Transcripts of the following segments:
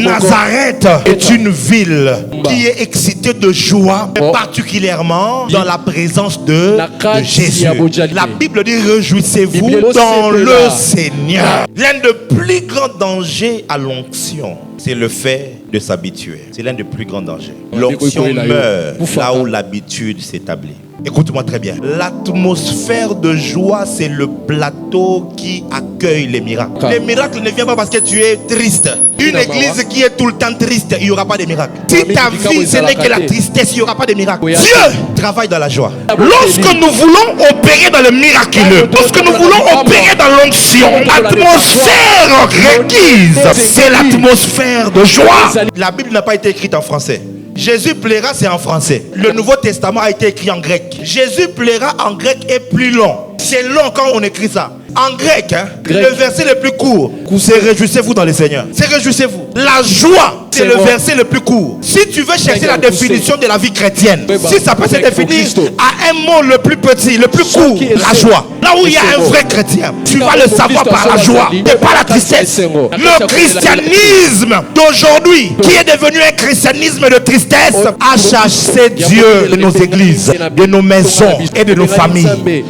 Nazareth est une ville qui est excitée de joie, particulièrement dans la présence de Jésus. La Bible dit réjouissez-vous dans le Seigneur. L'un des plus grands dangers à l'onction, c'est le fait de s'habituer. C'est l'un des plus grands dangers. L'onction meurt là où l'habitude s'établit. Écoute-moi très bien. L'atmosphère de joie, c'est le plateau qui accueille les miracles. Les miracles ne viennent pas parce que tu es triste. Une église qui est tout le temps triste, il n'y aura pas de miracles. Si ta vie, ce n'est que la tristesse, il n'y aura pas de miracles. Dieu travaille dans la joie. Lorsque nous voulons opérer dans le miraculeux, lorsque nous voulons opérer dans l'onction, l'atmosphère requise, c'est l'atmosphère de joie. La Bible n'a pas été écrite en français. Jésus plaira, c'est en français. Le Nouveau Testament a été écrit en grec. Jésus plaira en grec est plus long. C'est long quand on écrit ça. En grec, le verset le plus court, c'est réjouissez-vous dans le Seigneur. C'est réjouissez-vous. La joie, c'est le verset le plus court. Si tu veux chercher la définition de la vie chrétienne, si ça peut se définir à un mot le plus petit, le plus court, la joie. Là où il y a un vrai chrétien, tu vas le savoir par la joie et par la tristesse. Le christianisme d'aujourd'hui, qui est devenu un christianisme de tristesse, a chassé Dieu de nos églises, de nos maisons et de nos familles.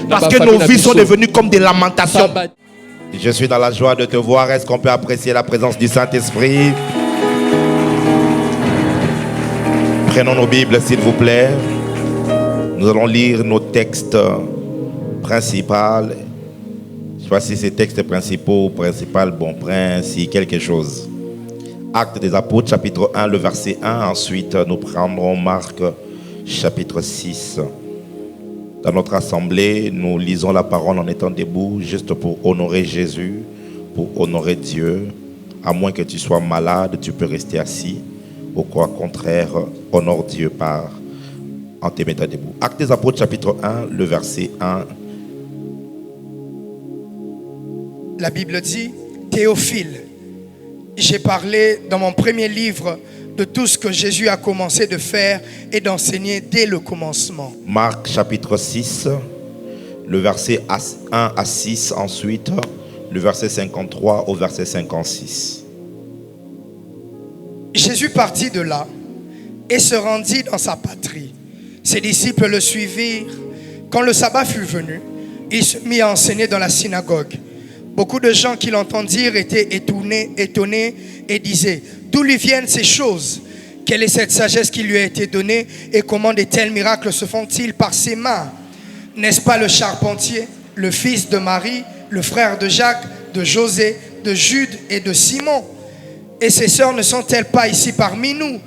Parce que nos vies sont devenues comme des lamentations. Je suis dans la joie de te voir. Est-ce qu'on peut apprécier la présence du Saint-Esprit? Prenons nos Bibles, s'il vous plaît. Nous allons lire nos textes principaux. Je sais pas si c'est textes principaux, bon prince, quelque chose. Actes des Apôtres, chapitre 1, le verset 1. Ensuite, nous prendrons Marc, chapitre 6. Dans notre assemblée, nous lisons la parole en étant debout, juste pour honorer Jésus, pour honorer Dieu. À moins que tu sois malade, tu peux rester assis. Au contraire, honore Dieu en te mettant debout. Actes des Apôtres, chapitre 1, le verset 1. La Bible dit, Théophile, j'ai parlé dans mon premier livre de tout ce que Jésus a commencé de faire et d'enseigner dès le commencement. Marc chapitre 6, le verset 1 à 6, ensuite le verset 53 au verset 56. Jésus partit de là et se rendit dans sa patrie. Ses disciples le suivirent. Quand le sabbat fut venu, il se mit à enseigner dans la synagogue. Beaucoup de gens qui l'entendirent étaient étonnés et disaient: d'où lui viennent ces choses? Quelle est cette sagesse qui lui a été donnée? Et comment de tels miracles se font-ils par ses mains? N'est-ce pas le charpentier, le fils de Marie, le frère de Jacques, de José, de Jude et de Simon? Et ses sœurs ne sont-elles pas ici parmi nous?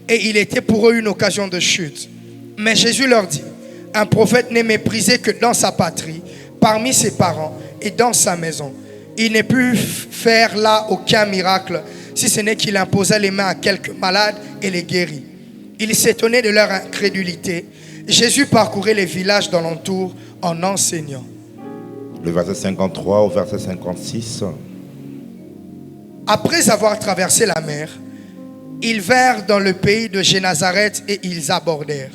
Et il était pour eux une occasion de chute. Mais Jésus leur dit: un prophète n'est méprisé que dans sa patrie, parmi ses parents et dans sa maison. Il n'est pu faire là aucun miracle, si ce n'est qu'il imposa les mains à quelques malades et les guérit. Il s'étonnait de leur incrédulité. Jésus parcourait les villages d'alentour en enseignant. Le verset 53 au verset 56. Après avoir traversé la mer, ils vinrent dans le pays de Génazareth et ils abordèrent.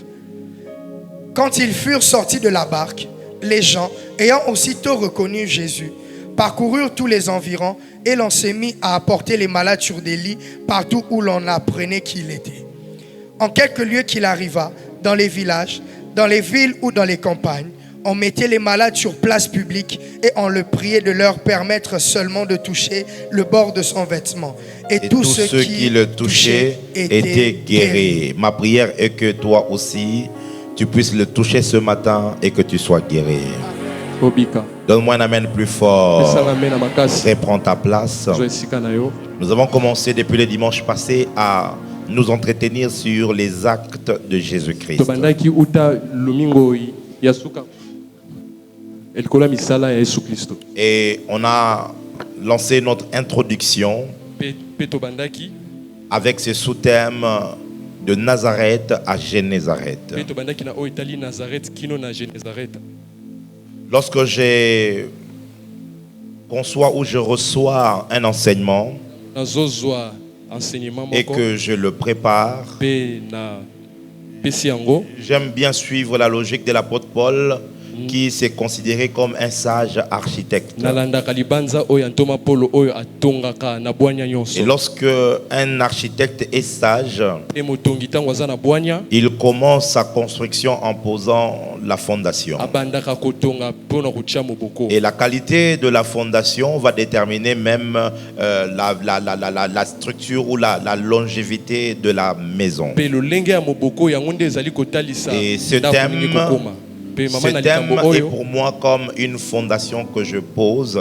Quand ils furent sortis de la barque, les gens, ayant aussitôt reconnu Jésus, parcoururent tous les environs et l'on s'est mis à apporter les malades sur des lits partout où l'on apprenait qu'il était. En quelques lieux qu'il arriva, dans les villages, dans les villes ou dans les campagnes, on mettait les malades sur place publique et on le priait de leur permettre seulement de toucher le bord de son vêtement. Et tous ceux qui le touchaient étaient guéris. Ma prière est que toi aussi, tu puisses le toucher ce matin et que tu sois guéri. Donne-moi un amen plus fort. Reprends ta place. Nous avons commencé depuis le dimanche passé à nous entretenir sur les actes de Jésus-Christ. Et on a lancé notre introduction avec ce sous-thème de Nazareth à Génézareth. Lorsque je conçois ou je reçois un enseignement et que je le prépare, j'aime bien suivre la logique de l'apôtre Paul qui s'est considéré comme un sage architecte. Et lorsque un architecte est sage, il commence sa construction en posant la fondation. Et la qualité de la fondation va déterminer même la structure ou la longévité de la maison. Et ce thème est pour moi comme une fondation que je pose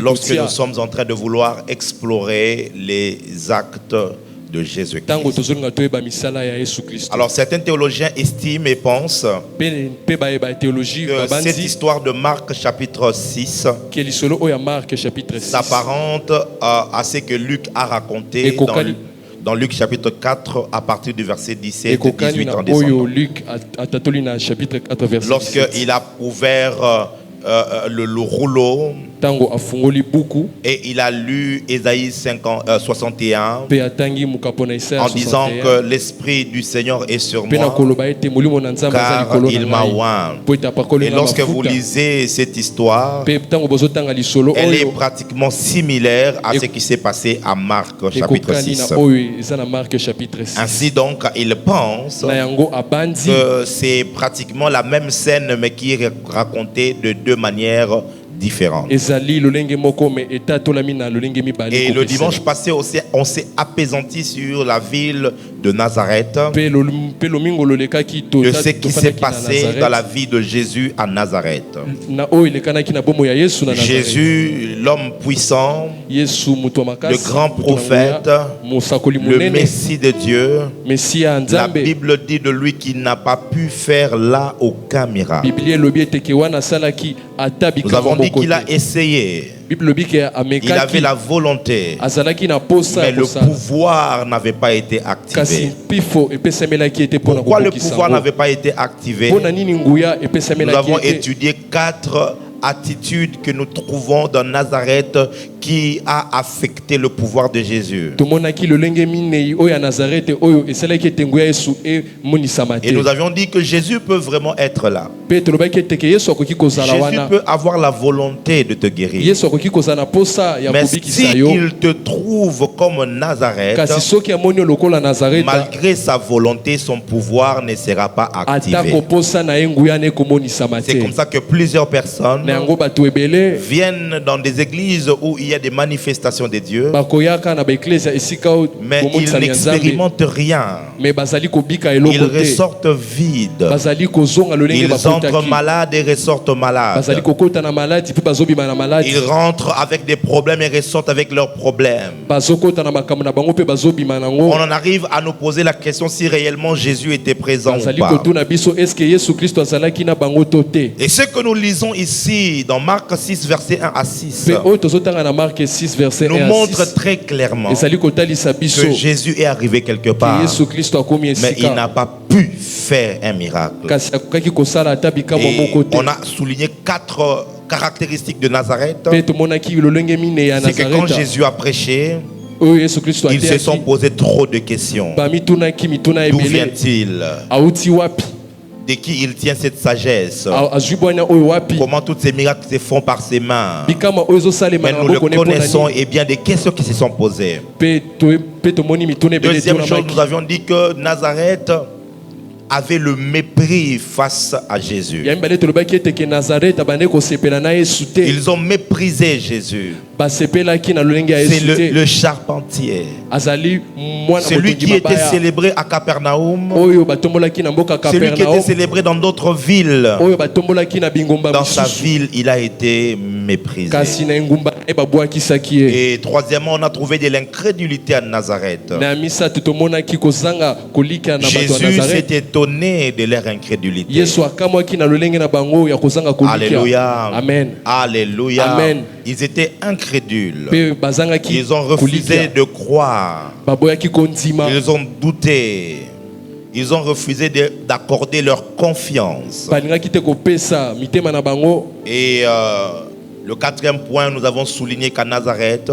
lorsque nous sommes en train de vouloir explorer les actes de Jésus-Christ. Alors certains théologiens estiment et pensent que cette histoire de Marc chapitre 6 s'apparente à ce que Luc a raconté dans Luc chapitre 4 à partir du verset 17 et 18 en descendant. Lorsqu'il a ouvert le rouleau et il a lu Ésaïe 61 en disant que l'Esprit du Seigneur est sur moi car il m'a oint. Et lorsque vous lisez cette histoire, elle est pratiquement similaire à ce qui s'est passé à Marc chapitre 6. Ainsi donc, il pense que c'est pratiquement la même scène mais qui est racontée de deux manières différentes. Et le dimanche passé, on s'est apaisanti sur la ville de Nazareth, de ce qui s'est passé dans la vie de Jésus à Nazareth. Jésus, l'homme puissant, le grand prophète, le Messie de Dieu. La Bible dit de lui qu'il n'a pas pu faire là aucun miracle. Nous avons dit qu'il a essayé. Il avait la volonté, mais le pouvoir n'avait pas été activé. Pourquoi le pouvoir n'avait pas été activé? Nous avons étudié 4 attitudes que nous trouvons dans Nazareth qui a affecté le pouvoir de Jésus. Et nous avions dit que Jésus peut vraiment être là. Jésus peut avoir la volonté de te guérir. Mais s'il te trouve comme Nazareth, malgré sa volonté, son pouvoir ne sera pas activé. C'est comme ça que plusieurs personnes viennent dans des églises où il y a des manifestations de Dieu, mais ils n'expérimentent rien. Ils ressortent vides. Ils entrent malades et ressortent malades. Ils rentrent avec des problèmes et ressortent avec leurs problèmes. On en arrive à nous poser la question si réellement Jésus était présent ou pas. Et ce que nous lisons ici dans Marc 6 verset 1 à 6 nous montre très clairement que Jésus est arrivé quelque part, mais il n'a pas pu faire un miracle. Et on a souligné 4 caractéristiques de Nazareth. C'est que quand Jésus a prêché, ils se sont posés trop de questions. D'où vient-il? De qui il tient cette sagesse? Comment tous ces miracles se font par ses mains? Mais nous le connaissons et bien des questions qui se sont posées. Deuxième chose, nous avions dit que Nazareth avait le mépris face à Jésus. Ils ont méprisé Jésus. C'est le charpentier. Celui qui était célébré à Capernaum. Celui qui était célébré dans d'autres villes. Dans sa ville, il a été méprisé. Et troisièmement, on a trouvé de l'incrédulité à Nazareth. Jésus s'est étonné de leur incrédulité. Alléluia. Amen. Alléluia. Amen. Ils étaient incrédules. Ils ont refusé de croire. Ils ont douté. Ils ont refusé d'accorder leur confiance. Et Le quatrième point, nous avons souligné qu'à Nazareth,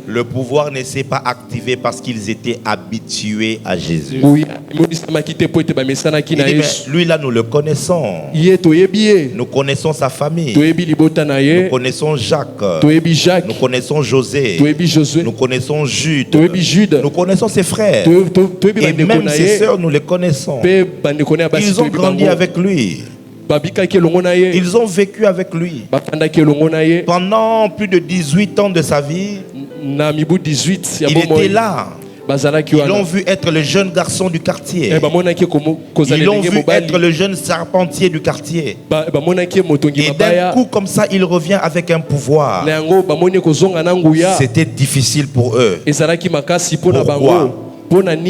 le pouvoir ne s'est pas activé parce qu'ils étaient habitués à Jésus. Il dit, mais lui là, nous le connaissons. Nous connaissons sa famille. Nous connaissons Jacques. Nous connaissons José. Nous connaissons Jude. Nous connaissons ses frères. Et même ses sœurs, nous les connaissons. Ils ont grandi avec lui. Ils ont vécu avec lui. Pendant plus de 18 ans de sa vie, il était là. Ils l'ont vu être le jeune garçon du quartier. Ils l'ont vu être le jeune charpentier du quartier. Et d'un coup, comme ça, il revient avec un pouvoir. C'était difficile pour eux. Pourquoi?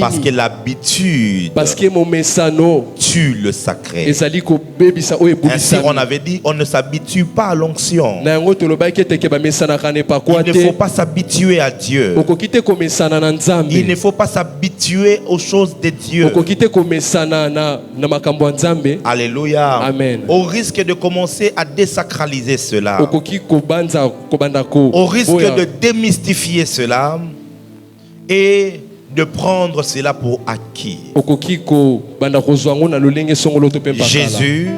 Parce que l'habitude tue le sacré. Ainsi, on avait dit, on ne s'habitue pas à l'onction. Il ne faut pas s'habituer à Dieu. Il ne faut pas s'habituer aux choses de Dieu. Alléluia. Amen. Au risque de commencer à désacraliser cela. Au risque de démystifier cela. Et de prendre cela pour acquis. Jésus,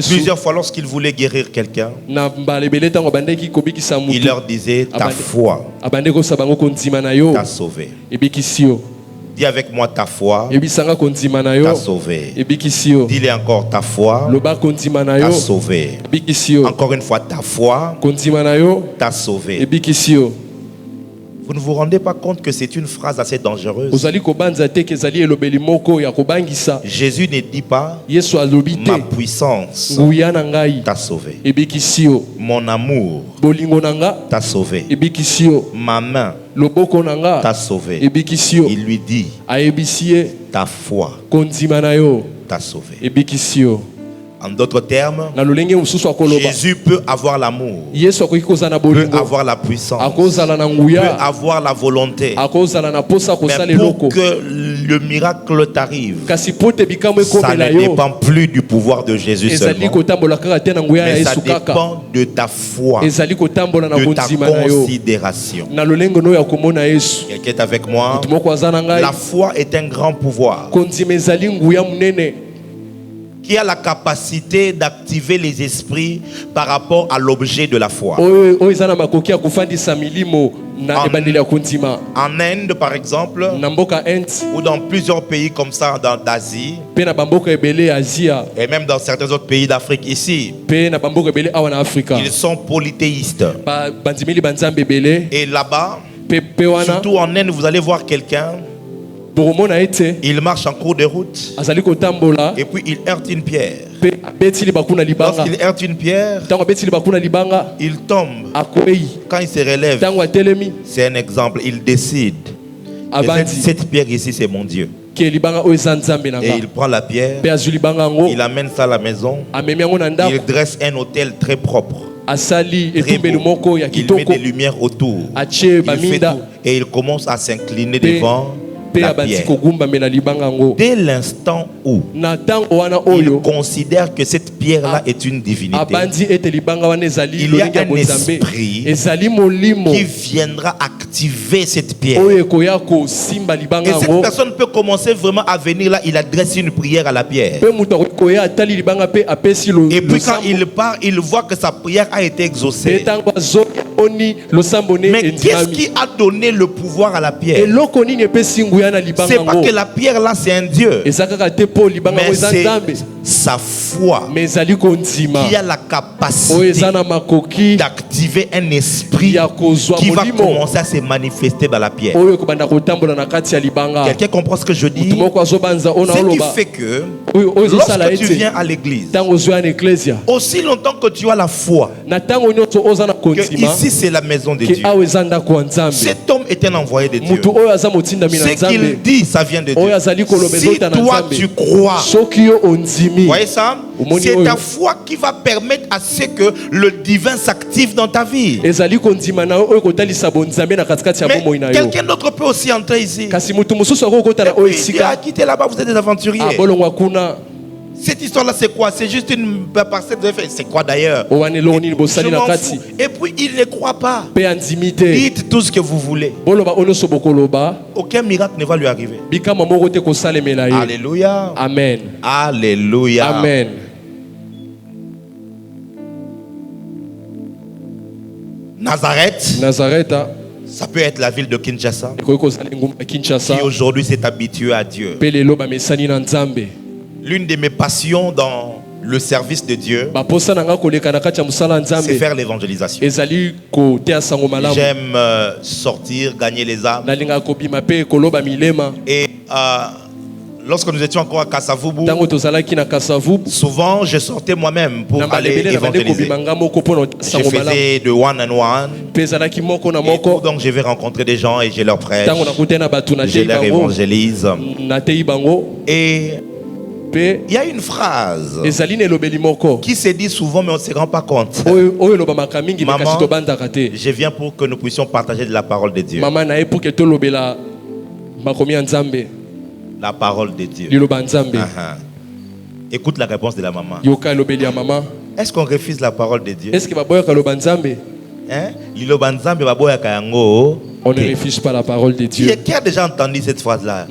plusieurs fois lorsqu'il voulait guérir quelqu'un, il leur disait, ta foi t'a sauvé. Dis avec moi, ta foi t'a sauvé. Dis-le encore, ta foi t'a sauvé. Encore une fois, ta foi t'a sauvé. Vous ne vous rendez pas compte que c'est une phrase assez dangereuse. Jésus ne dit pas, ma puissance t'a sauvé. Mon amour t'a sauvé. Ma main t'a sauvé. Il lui dit, ta foi t'a sauvé. En d'autres termes, Jésus peut avoir l'amour, peut avoir la puissance, peut avoir la volonté. Mais pour que le miracle t'arrive, ça ne dépend plus du pouvoir de Jésus seulement, mais ça dépend de ta foi, de ta considération. Quelqu'un est avec moi? La foi est un grand pouvoir qui a la capacité d'activer les esprits par rapport à l'objet de la foi. En Inde, par exemple, ou dans plusieurs pays comme ça d'Asie, et même dans certains autres pays d'Afrique ici, ils sont polythéistes. Et là-bas, surtout en Inde, vous allez voir quelqu'un, il marche en cours de route et puis il heurte une pierre. Lorsqu'il heurte une pierre, il tombe. Quand il se relève, c'est un exemple, il décide. Cette pierre ici, c'est mon Dieu. Et il prend la pierre, il amène ça à la maison, il dresse un autel très propre. Très beau. Il met des lumières autour, il fait tout, et il commence à s'incliner devant la pierre. Dès l'instant où il considère que cette pierre-là est une divinité, il y a un esprit qui viendra activer cette pierre. Et cette personne peut commencer vraiment à venir là, il adresse une prière à la pierre. Et puis quand il part, il voit que sa prière a été exaucée. Mais qu'est-ce qui a donné le pouvoir à la pierre? C'est pas que la pierre là c'est un Dieu, mais c'est sa foi qui a la capacité d'activer un esprit qui va commencer à se manifester dans la pierre. Quelqu'un comprend ce que je dis? Ce qui fait que lorsque tu viens à l'église, aussi longtemps que tu as la foi que ici c'est la maison de Dieu, cet homme est un envoyé de Dieu. Ce qu'il dit, ça vient de Dieu. Si toi tu crois, vous voyez ça? C'est ta foi qui va permettre à ce que le divin s'active dans ta vie. Mais quelqu'un d'autre peut aussi entrer ici. Et puis, quittez là-bas, vous êtes des aventuriers. Cette histoire-là, c'est quoi? C'est juste une parcelle de fait. C'est quoi d'ailleurs? Je m'en fous. Et puis, il ne croit pas. Dites tout ce que vous voulez. Aucun miracle ne va lui arriver. Alléluia. Amen. Alléluia. Amen. Nazareth, ça peut être la ville de Kinshasa, qui aujourd'hui s'est habituée à Dieu. L'une de mes passions dans le service de Dieu, c'est faire l'évangélisation. J'aime sortir, gagner les âmes. Et lorsque nous étions encore à Kasavubu, souvent je sortais moi-même pour aller évangéliser. Je faisais de one-on-one. Donc je vais rencontrer des gens et je leur prêche. Je leur évangélise. Et il y a une phrase qui se dit souvent mais on ne se rend pas compte. Maman, je viens pour que nous puissions partager de la parole de Dieu. La parole de Dieu. Écoute la réponse de la maman. Est-ce qu'on refuse la parole de Dieu? On ne refuse pas la parole de Dieu. Qui a déjà entendu cette phrase-là?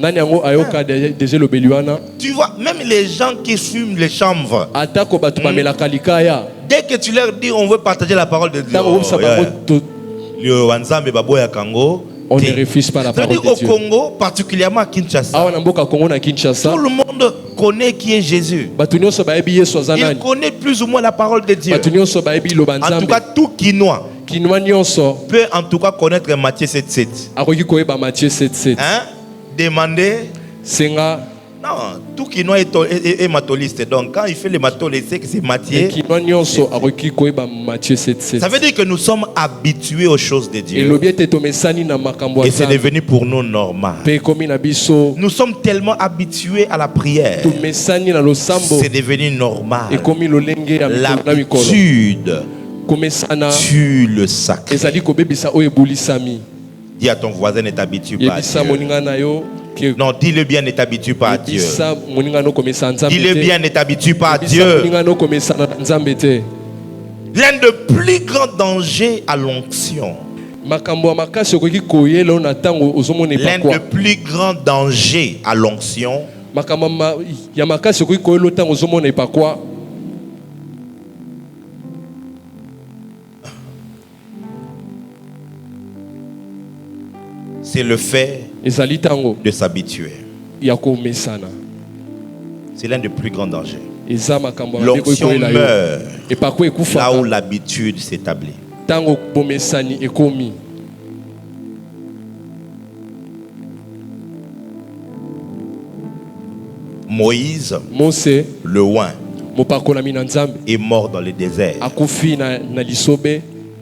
Tu vois, même les gens qui fument les chanvres, dès que tu leur dis on veut partager la parole de Dieu, on ne refuse pas la parole de Dieu. Au Congo, particulièrement à Kinshasa, tout le monde connaît qui est Jésus. Il connaît plus ou moins la parole de Dieu. En tout cas, tout Kinois peut en tout cas connaître Matthieu 7.7. Hein? Demandez. Non, tout Kinois est matholiste. Donc quand il fait le matholiste, c'est que c'est Matthieu. Ça veut dire que nous sommes habitués aux choses de Dieu. Et c'est devenu pour nous normal. Nous sommes tellement habitués à la prière. C'est devenu normal. L'habitude tue le sacré. Dis à ton voisin, ne t'habitue pas à Dieu. Non, dis-le bien, ne t'habitue pas à Dieu. Dis-le bien, ne t'habitue pas à Dieu. L'un des plus grands dangers à l'onction. L'un des plus grands dangers à l'onction, c'est le fait de s'habituer. C'est l'un des plus grands dangers. L'onction meurt là où l'habitude s'établit. Moïse, le oint, est mort dans le désert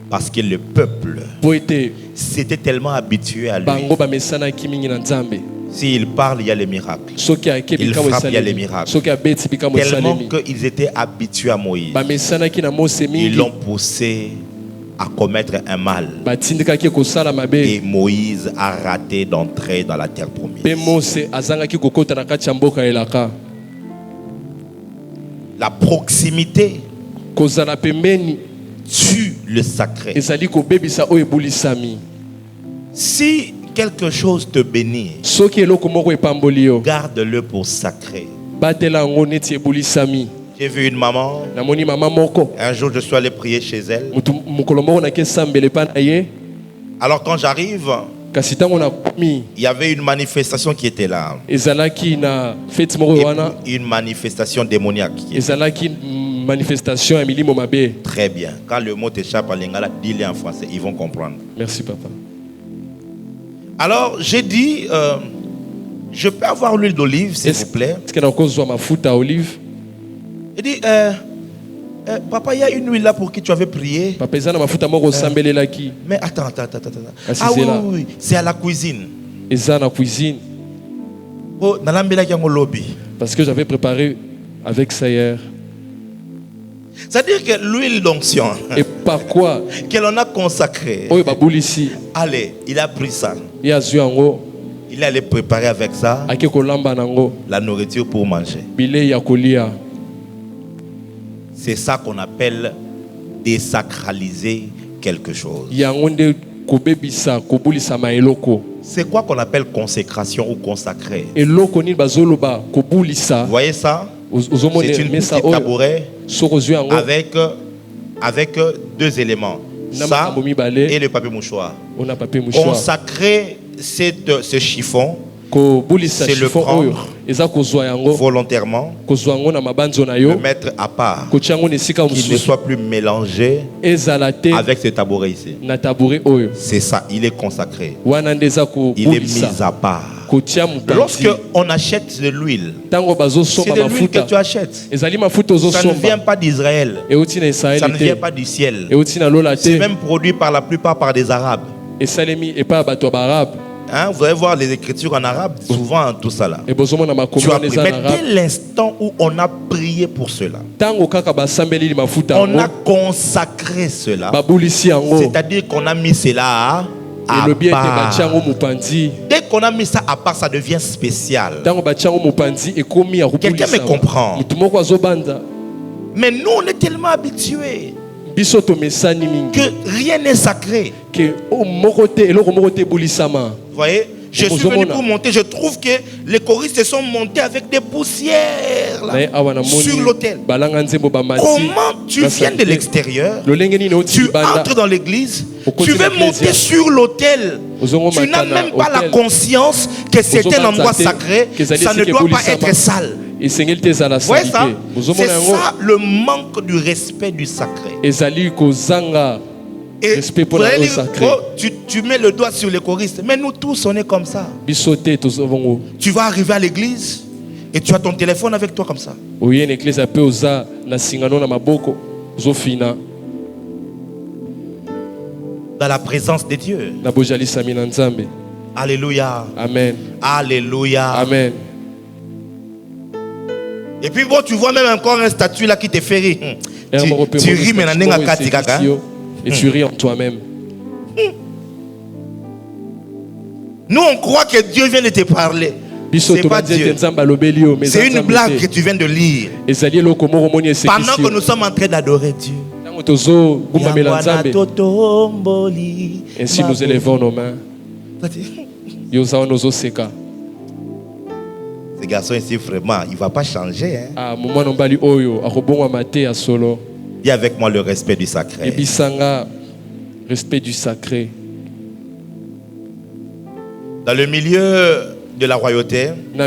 parce que le peuple s'était tellement habitué à lui. S'il parle, il y a les miracles. Il frappe, il y a les miracles. Tellement qu'ils étaient habitués à Moïse, ils l'ont poussé à commettre un mal. Et Moïse a raté d'entrer dans la terre promise. La proximité tue le sacré. Si quelque chose te bénit, garde-le pour sacré. J'ai vu une maman. Un jour, je suis allé prier chez elle. Alors quand j'arrive, il y avait une manifestation qui était là. Une manifestation démoniaque. Très bien. Quand le mot t'échappe à l'ingala, dis-le en français. Ils vont comprendre. Merci, papa. Alors, j'ai dit, je peux avoir l'huile d'olive, s'il vous plaît. Il dit, papa, il y a une huile là pour qui tu avais prié. Mais attends. Ah oui, c'est à la cuisine. Oh, parce que j'avais préparé avec ça hier. C'est-à-dire que l'huile d'onction, et par quoi que l'on a consacrée, allez, il a pris ça. Il est allé préparer avec ça la nourriture pour manger. C'est ça qu'on appelle désacraliser quelque chose. C'est quoi qu'on appelle consécration ou consacré? Vous voyez ça? C'est une petite tabouret avec deux éléments. Ça et le papier mouchoir. Consacrer ce chiffon, c'est le prendre volontairement, le mettre à part, qu'il ne soit plus mélangé avec ce tabouret ici. C'est ça, il est consacré. Il est mis à part. Lorsque on achète de l'huile, c'est de l'huile que tu achètes. Ça ne vient pas d'Israël. Ça ne vient pas du ciel. C'est même produit par la plupart par des Arabes. Hein, vous allez voir les écritures en arabe, souvent tout ça là. Tu as pris, mais dès l'instant où on a prié pour cela, on a consacré cela, c'est-à-dire qu'on a mis cela à part. Dès qu'on a mis ça à part, ça devient spécial. Quelqu'un me comprend? Mais nous, on est tellement habitués que rien n'est sacré. Vous voyez, je suis venu pour monter. Je trouve que les choristes se sont montés avec des poussières là, sur l'autel. Comment tu viens de l'extérieur, tu entres dans l'église, tu veux monter sur l'autel. Tu n'as même pas la conscience que c'est un endroit sacré. Ça ne doit pas être sale. Vous voyez ça? C'est ça le manque du respect du sacré. Et vous allez dire, oh, tu mets le doigt sur les choristes. Mais nous tous, on est comme ça. Tu vas arriver à l'église et tu as ton téléphone avec toi comme ça. Dans la présence de Dieu. Alléluia. Amen. Alléluia. Amen. Et puis bon, tu vois même encore un statut là qui te fait rire. Tu ris maintenant. Et tu ris en toi-même. Nous on croit que Dieu vient de te parler. C'est pas Dieu. C'est une blague que tu viens de lire. Pendant que nous sommes en train d'adorer Dieu. Ainsi nous élevons nos mains. Ce garçon ici, vraiment, il ne va pas changer. Hein? Dis avec moi le respect du sacré. Respect du sacré. Dans le milieu de la royauté, il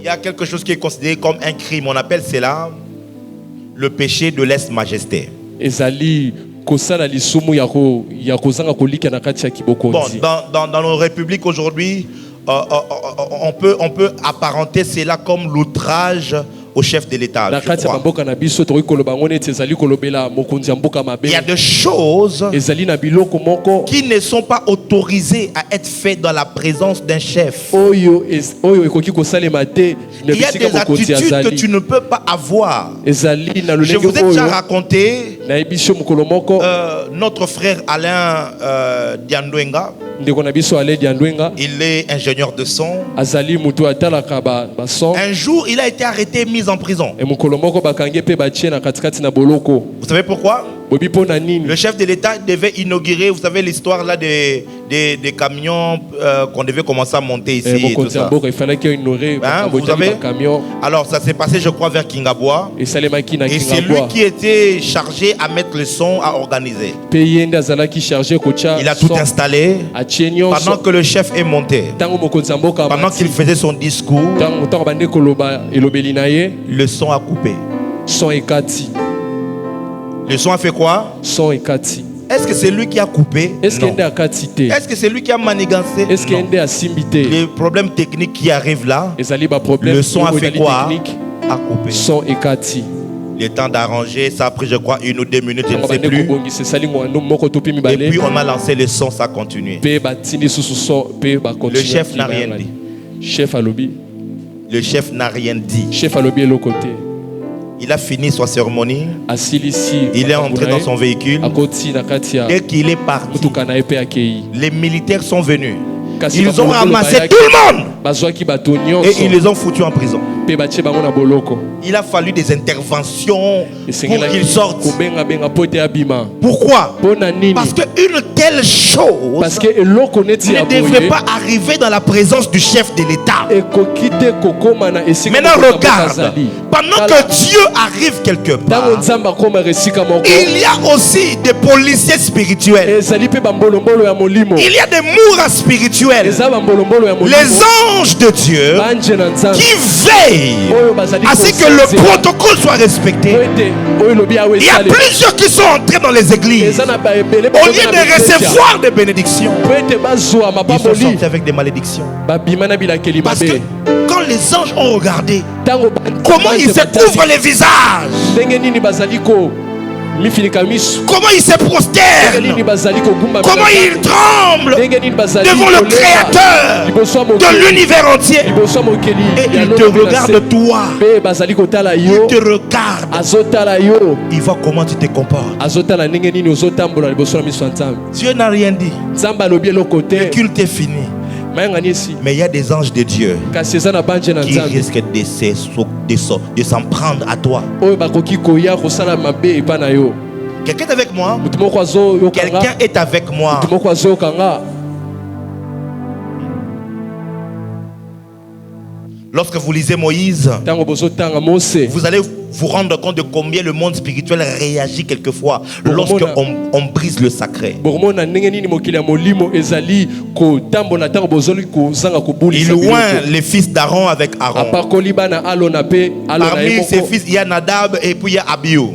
y a quelque chose qui est considéré comme un crime. On appelle cela le péché de lèse-majesté. Bon, dans nos républiques aujourd'hui, on peut apparenter cela comme l'outrage au chef de l'État. Il y a des choses qui ne sont pas autorisées à être faites dans la présence d'un chef. Il y a des attitudes que tu ne peux pas avoir. Je vous ai déjà raconté notre frère Alain Diandwenga. Il est ingénieur de son. Un jour, il a été arrêté et mis en prison. Vous savez pourquoi? Le chef de l'État devait inaugurer, vous savez l'histoire là des camions qu'on devait commencer à monter ici. Et tout ça. Hein, vous savez? Alors ça s'est passé je crois vers Kingabois. Et c'est lui qui était chargé à mettre le son, à organiser. Il a tout installé. Pendant que le chef est monté, pendant qu'il faisait son discours, le son a coupé. Le son a fait quoi? Est-ce que c'est lui qui a coupé? Non. Est-ce que c'est lui qui a manigancé? Non. Les problèmes techniques qui arrivent là, le son a fait quoi? A coupé. Le temps d'arranger, ça a pris je crois 1 ou 2 minutes, je ne sais plus. Et puis on a lancé le son, ça a continué. Le chef n'a rien dit. Le chef n'a rien dit. Il a fini sa cérémonie. Il est entré dans son véhicule. Dès qu'il est parti, les militaires sont venus. Ils ont ramassé tout le monde et ils les ont foutus en prison. Il a fallu des interventions pour qu'ils sortent. Pourquoi? Parce qu'une telle chose ne devrait pas arriver dans la présence du chef de l'État. Maintenant regarde, pendant que Dieu arrive quelque part, il y a aussi des policiers spirituels. Il y a des mourants spirituels. Les anges de Dieu qui veillent à ce que le protocole soit respecté. Il y a plusieurs qui sont entrés dans les églises. Au lieu de recevoir des bénédictions, ils sont sortis avec des malédictions. Parce que quand les anges ont regardé comment ils se couvrent les visages, comment ils se prosternent, comment ils tremblent devant le Créateur de l'univers entier, et il te regarde toi, il te regarde, il voit comment tu te comportes. Dieu n'a rien dit, le culte est fini. Mais il y a des anges de Dieu qui risquent de s'en prendre à toi. Quelqu'un est avec moi? Quelqu'un est avec moi? Lorsque vous lisez Moïse, vous allez vous rendre compte de combien le monde spirituel réagit quelquefois lorsqu'on brise le sacré. Il oint les fils d'Aaron avec Aaron. Parmi ses fils, il y a Nadab et puis il y a Abihu.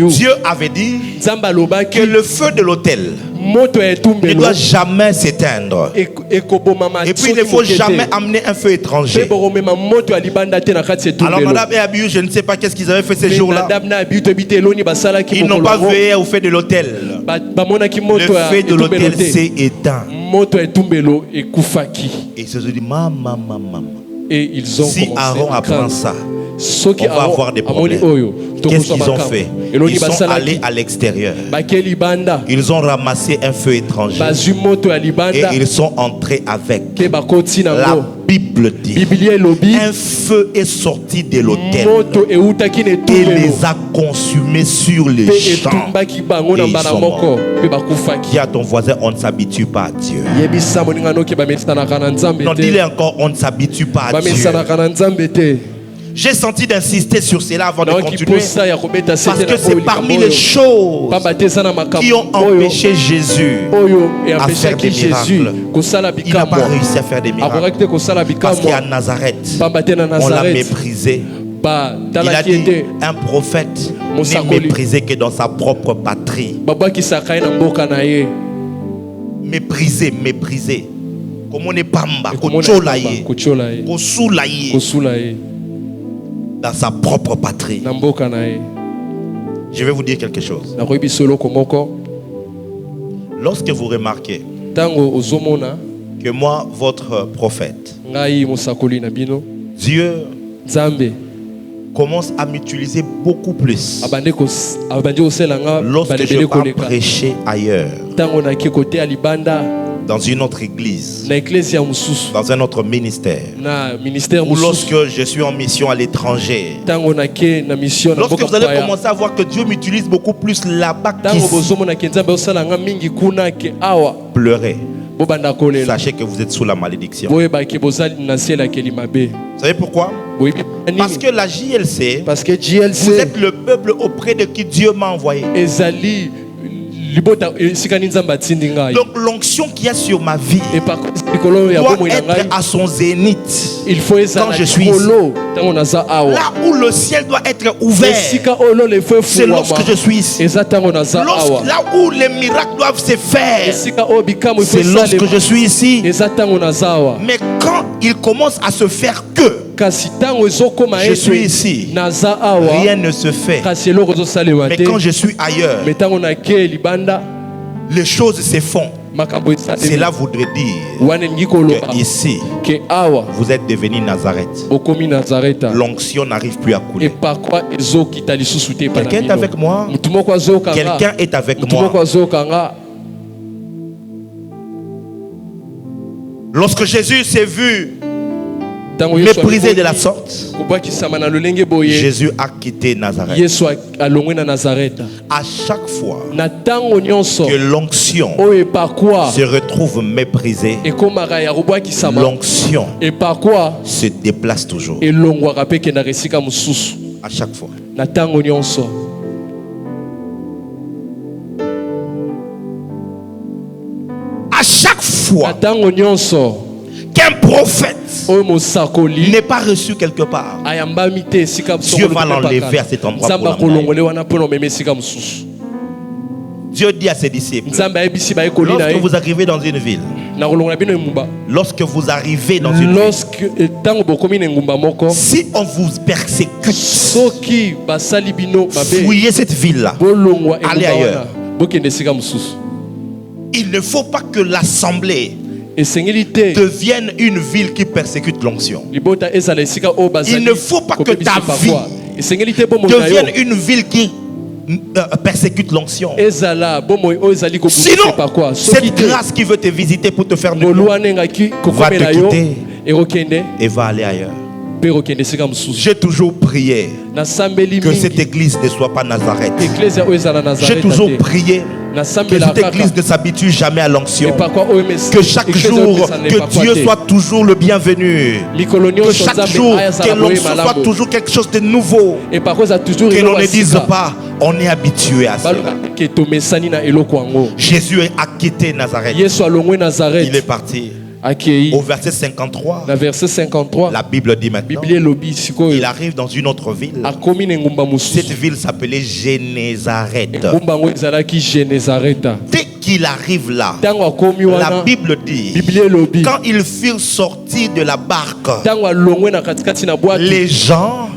Dieu avait dit que le feu de l'autel ne doit jamais s'éteindre. Et puis il ne faut jamais amener un feu étranger. Alors Nadab et Abihu, je ne sais pas qu'est-ce qu'ils avaient fait ces jours-là. Ils n'ont pas veillé au feu de l'autel. Le feu de l'autel s'est éteint. Et ils se sont dit, maman. Si Aaron apprend ça, on va avoir des problèmes. Qu'est-ce qu'ils ont fait? Ils sont allés à l'extérieur. Ils ont ramassé un feu étranger et ils sont entrés avec. La Bible dit, un feu est sorti de l'autel et les a consumés sur les champs. Et ils sont morts. Dis à ton voisin, on ne s'habitue pas à Dieu. Non, dis-le encore, on ne s'habitue pas à Dieu. J'ai senti d'insister sur cela avant de continuer, parce que c'est parmi les choses qui ont empêché Jésus à faire des miracles. Il n'a pas réussi à faire des miracles parce qu'à Nazareth, on l'a méprisé. Il a dit, un prophète n'est méprisé que dans sa propre patrie. Méprisé. Comme on est pamba, dans sa propre patrie. Je vais vous dire quelque chose. Lorsque vous remarquez que moi, votre prophète, Dieu commence à m'utiliser beaucoup plus lorsque je pars prêcher ailleurs, dans une autre église, dans un autre ministère, ou lorsque je suis en mission à l'étranger. Lorsque vous allez commencer à voir que Dieu m'utilise beaucoup plus là-bas qu'ici, pleurez. Sachez que vous êtes sous la malédiction. Vous savez pourquoi? Parce que la JLC, vous êtes le peuple auprès de qui Dieu m'a envoyé. Donc l'onction qu'il y a sur ma vie doit être à son zénith quand je suis ici. Là où le ciel doit être ouvert, c'est lorsque je suis ici. Là où les miracles doivent se faire, c'est lorsque je suis ici. Mais quand il commence à se faire que je suis ici, rien ne se fait. Mais quand je suis ailleurs, les choses se font. Cela voudrait dire que ici, vous êtes devenu Nazareth. L'onction n'arrive plus à couler. Quelqu'un est avec moi? Quelqu'un est avec moi? Lorsque Jésus s'est vu méprisé de la sorte, Jésus a quitté Nazareth. À chaque fois que l'onction se retrouve méprisée, l'onction se déplace toujours. À chaque fois. À chaque fois qu'un prophète n'est pas reçu quelque part, Dieu va l'enlever à cet endroit pour l'enlever. Dieu dit à ses disciples, lorsque vous arrivez dans une ville, lorsque vous arrivez dans une ville, si on vous persécute, fouillez cette ville-là, allez ailleurs. Il ne faut pas que l'assemblée devienne une ville qui persécute l'onction. Il ne faut pas que ta vie devienne une ville qui persécute l'onction. Sinon, cette grâce qui veut te visiter pour te faire de va te quitter et va aller ailleurs. J'ai toujours prié que cette église ne soit pas Nazareth. J'ai toujours prié que cette église ne s'habitue jamais à l'onction. Que chaque jour, que Dieu soit toujours le bienvenu. Que chaque jour, que l'onction soit toujours quelque chose de nouveau. Que l'on ne dise pas, on est habitué à cela. Jésus a quitté Nazareth. Il est parti. Au verset 53, la Bible dit maintenant, il arrive dans une autre ville. Cette ville s'appelait Génézareth. Dès qu'il arrive là, la Bible dit, quand ils furent sortis de la barque, les gens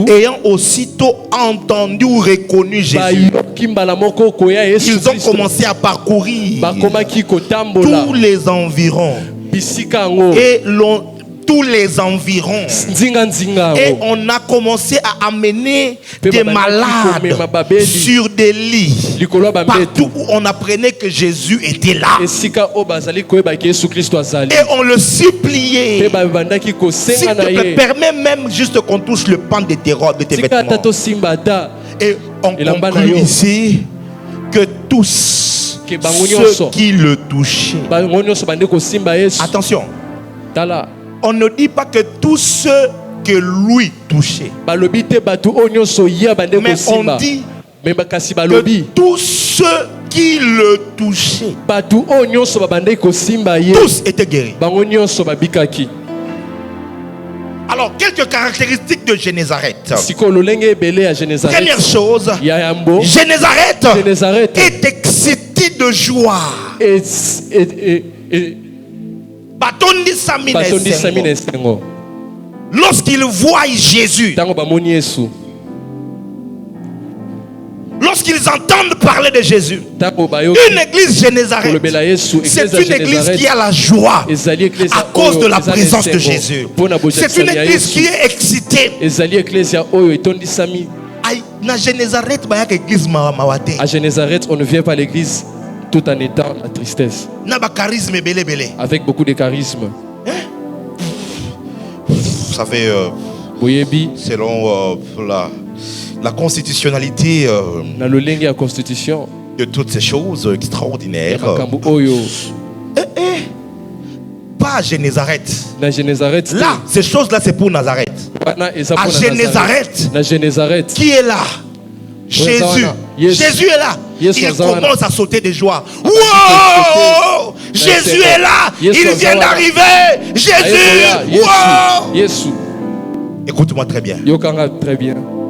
ayant aussitôt entendu ou reconnu Jésus, ils ont commencé à parcourir tous les environs. Et tous les environs. Et on a commencé à amener des malades sur des lits. Partout où on apprenait que Jésus était là. Et on le suppliait. S'il te plaît, permets même juste qu'on touche le pan de tes robes, de tes vêtements. Et on conclut ici que tous ceux qui le touchaient. Attention. On ne dit pas que tous ceux que lui touchait. Mais on dit que tous ceux qui le touchaient, tous étaient guéris. Alors, quelques caractéristiques de Génézareth. Première chose, Génézareth est excité de joie. Lorsqu'il voit Jésus, lorsqu'ils entendent parler de Jésus, une église Génézareth, c'est une église qui a la joie à cause de la présence de Jésus. C'est une église qui est excitée. À Génézareth, on ne vient pas à l'église tout en étant la tristesse. Avec beaucoup de charisme. Vous savez, selon la constitutionnalité de toutes ces choses extraordinaires, pas à Génézareth. Là, ces choses-là, c'est pour Nazareth. À Génézareth, qui est là? Jésus. Jésus est là. Il commence à sauter de joie. Wow! Jésus est là. Il vient d'arriver. Jésus. Wow! Écoute-moi très bien.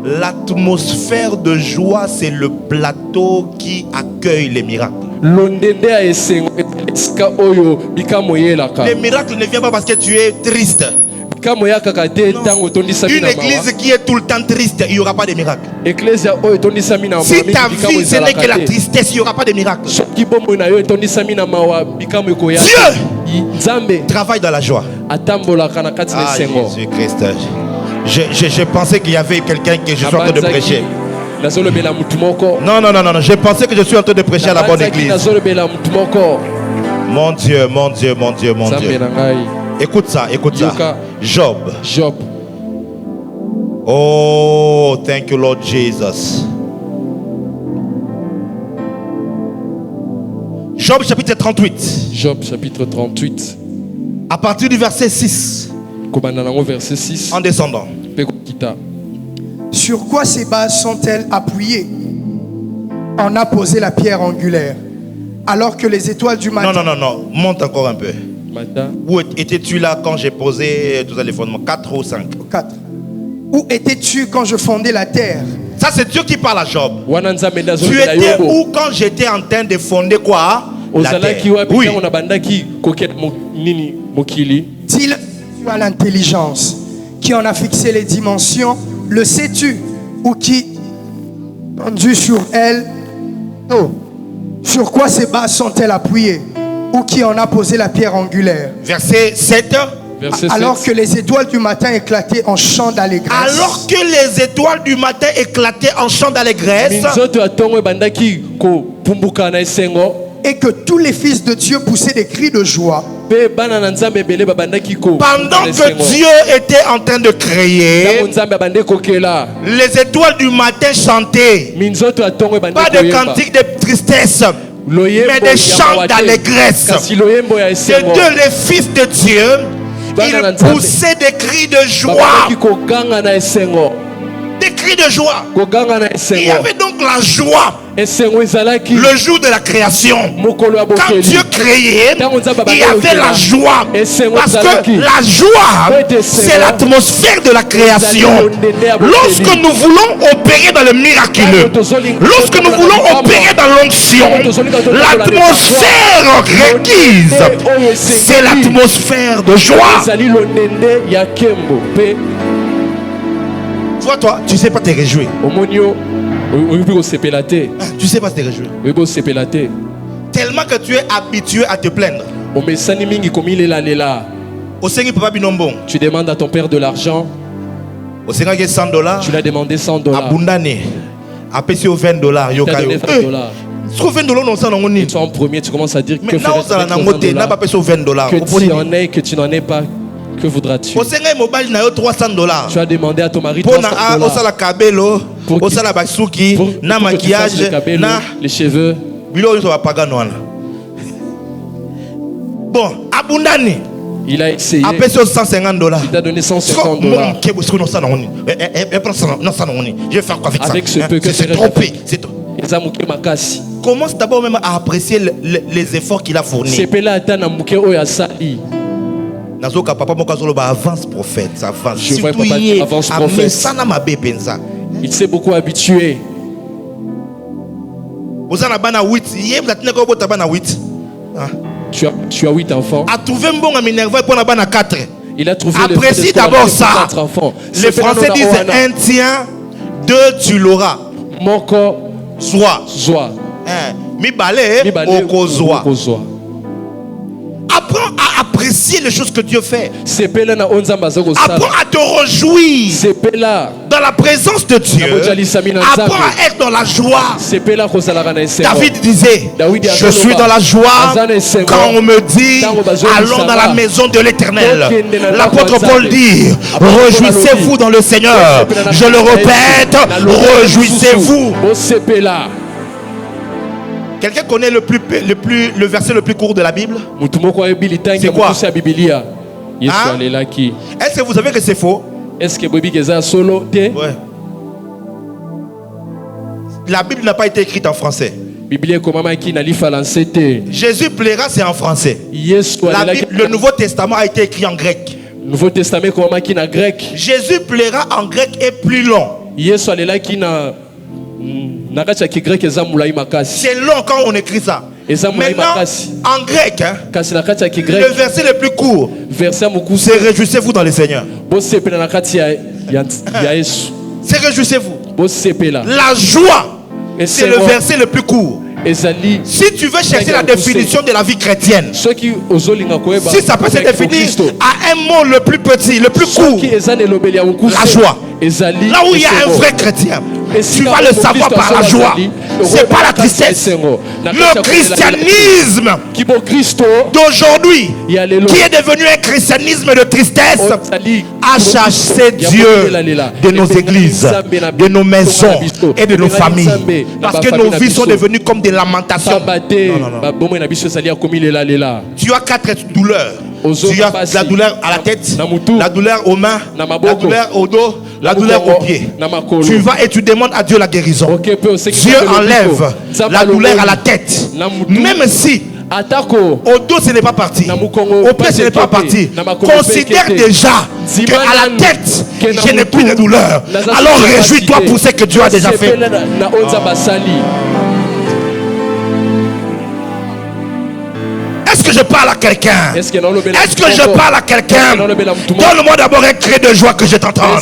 L'atmosphère de joie, c'est le plateau qui accueille les miracles. Les miracles ne viennent pas parce que tu es triste. Non. Une église qui est tout le temps triste, il n'y aura pas de miracle. Si ta vie ce n'est que la tristesse, il n'y aura pas de miracle. Dieu travaille dans la joie. Jésus-Christ. Je pensais qu'il y avait quelqu'un que je suis en train de prêcher. Non. Je pensais que je suis en train de prêcher à la bonne église. Mon Dieu, mon Dieu, mon Dieu, mon Dieu. Écoute ça, écoute ça. Job. Job. Oh, thank you, Lord Jesus. Job chapitre 38. Job chapitre 38. À partir du verset 6. Verset 6. En descendant. Sur quoi ces bases sont-elles appuyées? On a posé la pierre angulaire. Alors que les étoiles du matin... Non. Monte encore un peu. Où étais-tu là quand j'ai posé tous les fondements? 4 ou 5? 4. Où étais-tu quand je fondais la terre? Ça, c'est Dieu qui parle à Job. Tu étais où quand j'étais en train de fonder quoi? La terre. Oui. Dit-il à l'intelligence qui en a fixé les dimensions, le sais-tu? Ou qui pendu sur elle? Non. Sur quoi ces bases sont-elles appuyées? Ou qui en a posé la pierre angulaire? Verset 7. Alors que les étoiles du matin éclataient en chant d'allégresse. Alors que les étoiles du matin éclataient en chant d'allégresse. Et que tous les fils de Dieu poussaient des cris de joie. Pendant que Dieu était en train de créer, les étoiles du matin chantaient. Pas de cantiques de tristesse, mais des chants d'allégresse. C'est Dieu, les fils de Dieu, ils poussaient des cris de joie. Des cris de joie. Il y avait donc la joie le jour de la création. Quand Dieu créait, il y avait la joie. Parce que la joie, c'est l'atmosphère de la création. Lorsque nous voulons opérer dans le miraculeux, lorsque nous voulons opérer dans l'onction, l'atmosphère requise, c'est l'atmosphère de joie. Toi, tu ne sais pas te réjouir. Tu ne sais pas te réjouir. Tellement que tu es habitué à te plaindre. Tu demandes à ton père de l'argent. $100. Tu l'as demandé $100. Après, c'est $20. $20. Et toi en premier, tu commences à dire que tu en aies, que tu n'en aies pas. Que voudras-tu? $300. Tu as demandé à ton mari $300 pour les cheveux. Bon, abundani. Il a essayé. Après $150. Il t'a donné $150. Je vais faire quoi avec ça? Avec ce peu que c'est trop peu. Commence d'abord même à apprécier les efforts qu'il a fournis. Nazoka papa mokazoloba avance prophète, avance. Je vois papa avance prophète. Il s'est beaucoup habitué. Tu as 8 enfants. Il a trouvé apprécie d'abord ça. Les Français disent un tien, deux tu l'auras. Moko Zoa. Mi balé okozwa. Apprends à apprécier les choses que Dieu fait. Apprends à te réjouir dans la présence de Dieu. Apprends à être dans la joie. David disait, je suis dans la joie quand on me dit, allons dans la maison de l'Éternel. L'apôtre Paul dit, réjouissez-vous dans le Seigneur. Je le répète, réjouissez-vous. Quelqu'un connaît le verset le plus court de la Bible? C'est quoi? Hein? Est-ce que vous savez que c'est faux? Ouais. La Bible n'a pas été écrite en français. Jésus plaira, c'est en français. La Bible, le Nouveau Testament a été écrit en grec. Jésus plaira en grec est plus long. C'est long quand on écrit ça. Maintenant, en grec, le verset le plus court, c'est réjouissez-vous dans le Seigneur. C'est réjouissez-vous. La joie, c'est le verset le plus court. Si tu veux chercher la définition de la vie chrétienne, si ça peut se définir à un mot le plus petit, le plus court, la joie. Là où il y a un vrai chrétien, tu vas le savoir par la joie. C'est pas la tristesse. Le christianisme d'aujourd'hui, qui est devenu un christianisme de tristesse, a chassé Dieu de nos églises, de nos maisons et de nos familles. Parce que nos vies sont devenues comme des lamentations. Tu as 4 douleurs. Tu as la douleur à la tête, la douleur aux mains, la douleur au dos, la douleur aux pieds. Tu vas et tu demandes à Dieu la guérison. Dieu enlève la douleur à la tête. Même si au dos ce n'est pas parti, au pied ce n'est pas parti, considère déjà qu'à la tête je n'ai plus de douleur. Alors réjouis-toi pour ce que Dieu a déjà fait. Est-ce que je parle à quelqu'un? Est-ce que je parle à quelqu'un? Donne-moi d'abord un cri de joie que je t'entende.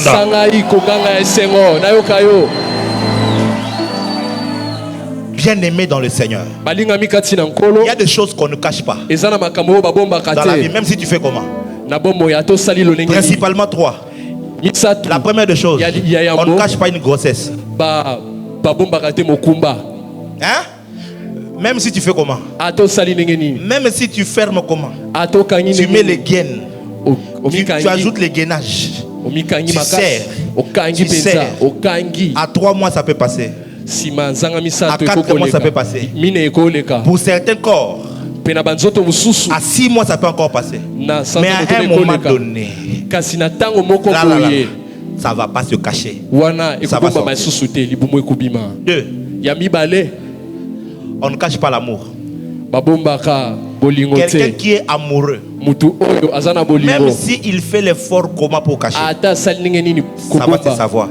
Bien-aimé dans le Seigneur, il y a des choses qu'on ne cache pas dans la vie, même si tu fais comment. Principalement 3. La première des choses, on ne cache pas une grossesse. Hein? Même si tu fais comment? Même si tu fermes comment? Tu mets les gaines. Tu ajoutes les gainages. Tu serres. À 3 mois ça peut passer. À 4 mois ça peut passer. Pour certains corps, à 6 mois ça peut encore passer. Mais à un moment donné, là, ça ne va pas se cacher. Ça va sortir. 2. On ne cache pas l'amour. Quelqu'un qui est amoureux, même s'il fait l'effort comment pour cacher, ça va se savoir.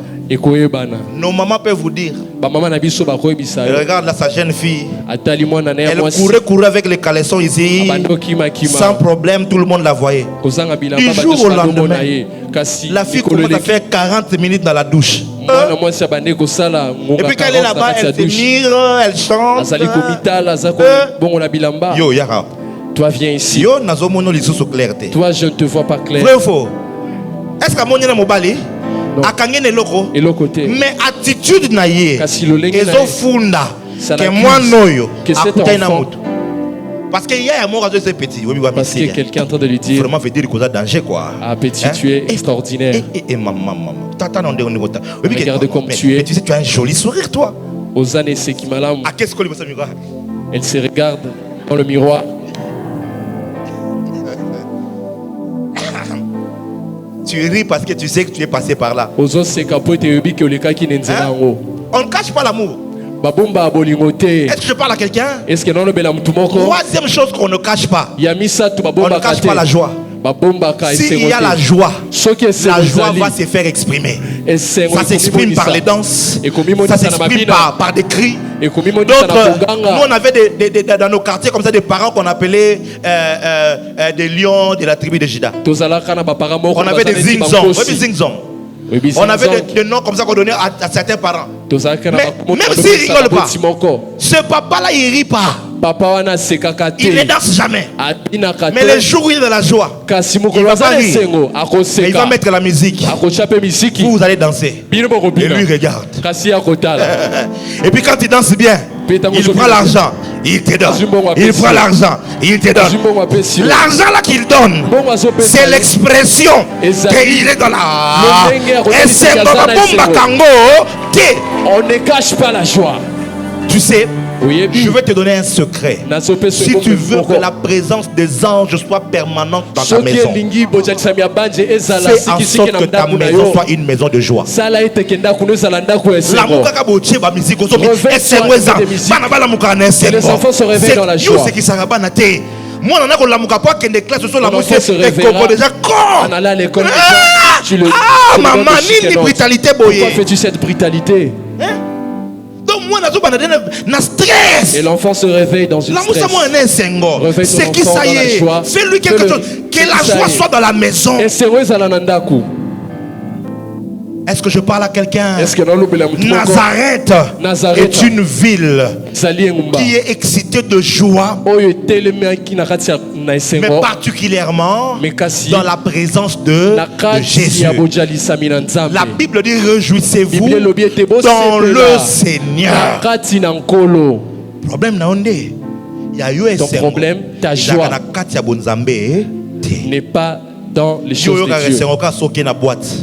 Nos mamans peuvent vous dire, regarde là sa jeune fille, elle courait avec les caleçons ici, sans problème, tout le monde la voyait. Du jour au lendemain, la fille commence à faire 40 minutes dans la douche. Et puis quand elle est là-bas, elle se mire, elle chante. Yo, Yara. Toi viens ici. Yo, clarté. Toi je ne te vois pas clair. Vrai ou faux? Est-ce que mon mobali? Mais attitude naïe, ils ont funda que moi noyo parce qu'il y a un mot de ce petit. Parce que quelqu'un est en train de lui dire vraiment fait dire qu'il y a danger quoi. Ah petit, tu es extraordinaire. Et maman. Regarde comme tu es. Mais tu sais, tu as un joli sourire toi. Ozane Sekimalam. À qu'est-ce que le miroir? Elle se regarde dans le miroir. Tu ris parce que tu sais que tu es passé par là. Hein? On ne cache pas l'amour. Est-ce que je parle à quelqu'un? Troisième chose qu'on ne cache pas. On ne cache pas la joie. S'il y a la joie va se faire exprimer. Ça s'exprime par les danses, ça s'exprime par des cris. D'autres, nous on avait dans nos quartiers comme ça des parents qu'on appelait des lions de la tribu de Juda. On avait des zingzong. On avait des noms comme ça qu'on donnait à certains parents. Mais même s'ils ne rigolent pas, ce papa-là il ne rit pas. Il ne danse jamais. Mais les jours où il est de la joie, il va pas rire. Mais il va mettre la musique. Vous allez danser. Et lui regarde. Et puis quand il danse bien, il prend l'argent, il te donne. Il prend l'argent, il te donne. L'argent là qu'il donne, c'est l'expression qu'il est dans la. Et c'est dans la bombe Kango. On ne cache pas la joie. Tu sais, je vais te donner un secret. Si tu veux que la présence des anges soit permanente dans ta maison, fais en sorte que ta maison soit une maison de joie. Les enfants se réveillent dans la joie. Moi, on a la moukapo qui est classe sur la mousse déjà on allait à l'école. Maman, ni brutalité boyée. Pourquoi fais-tu cette brutalité? Donc moi, na stress. Et l'enfant se réveille dans une stress. C'est qui ça y est? Fais-lui quelque chose. Que la joie soit dans la maison. Est-ce que je parle à quelqu'un? Nazareth est une ville qui est excitée de joie, mais particulièrement dans la présence de Jésus. La Bible dit réjouissez-vous dans le Seigneur. Ton problème, ta joie n'est pas dans les choses de Dieu.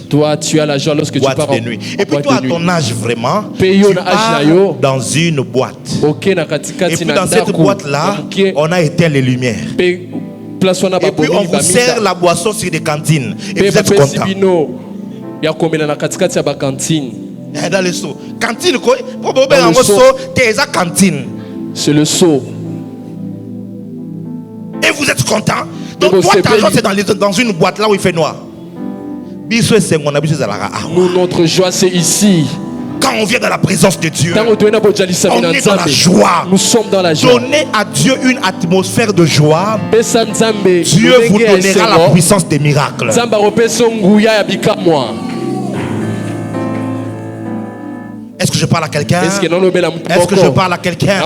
Toi, tu as la joie lorsque tu pars en nuit. Et puis toi, à ton âge vraiment, tu pars dans une boîte. Et puis dans cette boîte-là, on a éteint les lumières. Et puis on vous sert la boisson sur des cantines. Et vous êtes content. Dans le seau. Cantine, c'est le seau. Et vous êtes content. Donc toi, ta joie, c'est dans une boîte là où il fait noir. Nous, notre joie, c'est ici. Quand on vient dans la présence de Dieu, on est dans la joie. Nous sommes dans la joie. Donnez à Dieu une atmosphère de joie. Dieu vous donnera la puissance des miracles. Est-ce que je parle à quelqu'un? Est-ce que je parle à quelqu'un?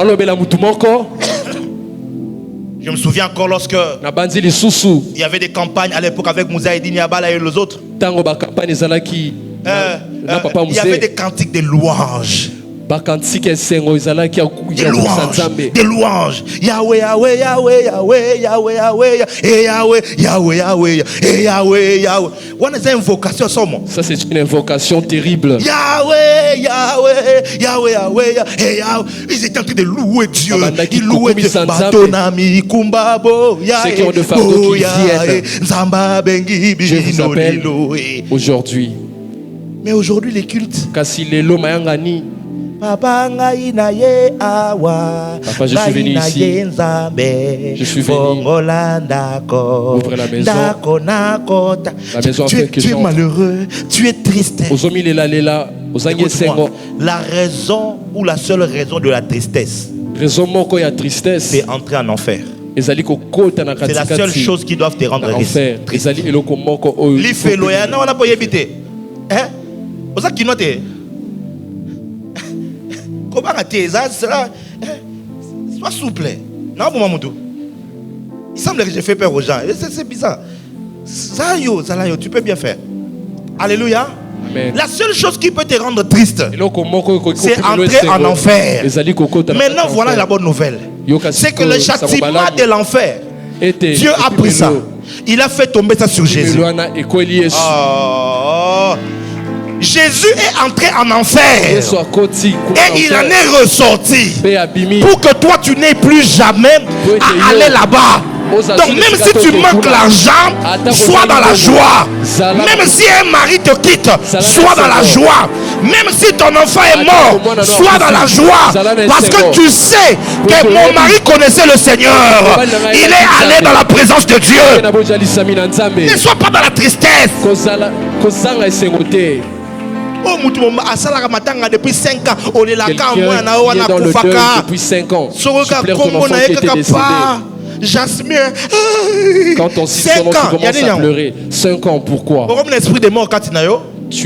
Je me souviens encore lorsque il y avait des campagnes à l'époque avec Moussa et Dinyabala et les autres. Il y avait des cantiques de louanges. Des louanges. Yahweh, Yahweh, Yahweh, Yahweh, Yahweh, Yahweh, Yahweh, Yahweh, Yahweh, Yahweh, Yahweh. Ça, c'est une invocation terrible. Yahweh, Yahweh, Yahweh, Yahweh, Yahweh. Ils étaient en train de louer Dieu. Ils louaient Dieu. Batonami, Kumbabo, ceux qui ont de fardeaux qui viennent. Je vous appelle aujourd'hui. Mais aujourd'hui, les cultes. Papa, je suis venu ici. Je suis venu ouvrir la maison. La maison tu es malheureux, tu es triste. La raison ou la seule raison de la tristesse, c'est entrer en enfer. C'est la seule chose qui doit te rendre triste. Comment sois souple. Non, il semble que j'ai fait peur aux gens. C'est bizarre. Ça, tu peux bien faire. Alléluia. Amen. La seule chose qui peut te rendre triste, c'est entrer en enfer. Maintenant, voilà la bonne nouvelle. C'est que le châtiment de l'enfer, Dieu a pris ça. Il a fait tomber ça sur Jésus. Jésus est entré en enfer et il en est ressorti pour que toi tu n'aies plus jamais à aller là-bas. Donc même si tu manques l'argent, sois dans la joie. Même si un mari te quitte, sois dans la joie. Même si ton enfant est mort, sois dans la joie. Parce que tu sais que mon mari connaissait le Seigneur. Il est allé dans la présence de Dieu. Ne sois pas dans la tristesse. Oh, depuis 5 ans, on est là depuis 5 ans. Jasmine. Quand on cite son nom, tu commences à pleurer. 5 ans, pourquoi? L'esprit de mort quand tu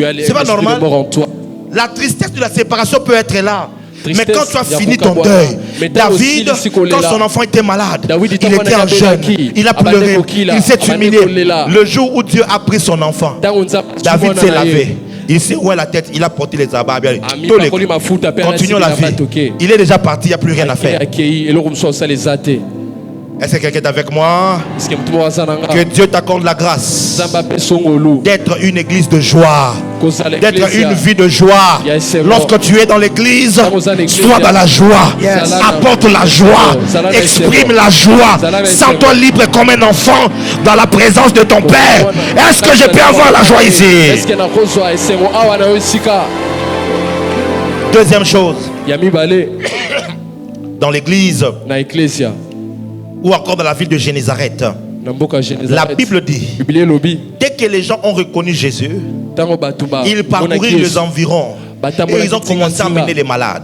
as l'esprit de mort en toi. La tristesse de la séparation peut être là. Mais quand tu as fini ton deuil, David, quand son enfant était malade, il était en jeûne, il a pleuré, il s'est humilié. Le jour où Dieu a pris son enfant, David s'est lavé. Il s'est roué la tête, il a porté les abats. Continuons la vie. Il est déjà parti, il n'y a plus rien à faire. Est-ce que quelqu'un est avec moi? Que Dieu t'accorde la grâce d'être une église de joie, d'être une vie de joie. Lorsque tu es dans l'église, sois dans la joie, apporte la joie, exprime la joie, sens-toi libre comme un enfant dans la présence de ton Père. Est-ce que je peux avoir la joie ici? Deuxième chose, dans l'église ou encore dans la ville de Génézareth, la Bible dit, dès que les gens ont reconnu Jésus, ils parcoururent les environs et ils ont commencé à emmener les malades.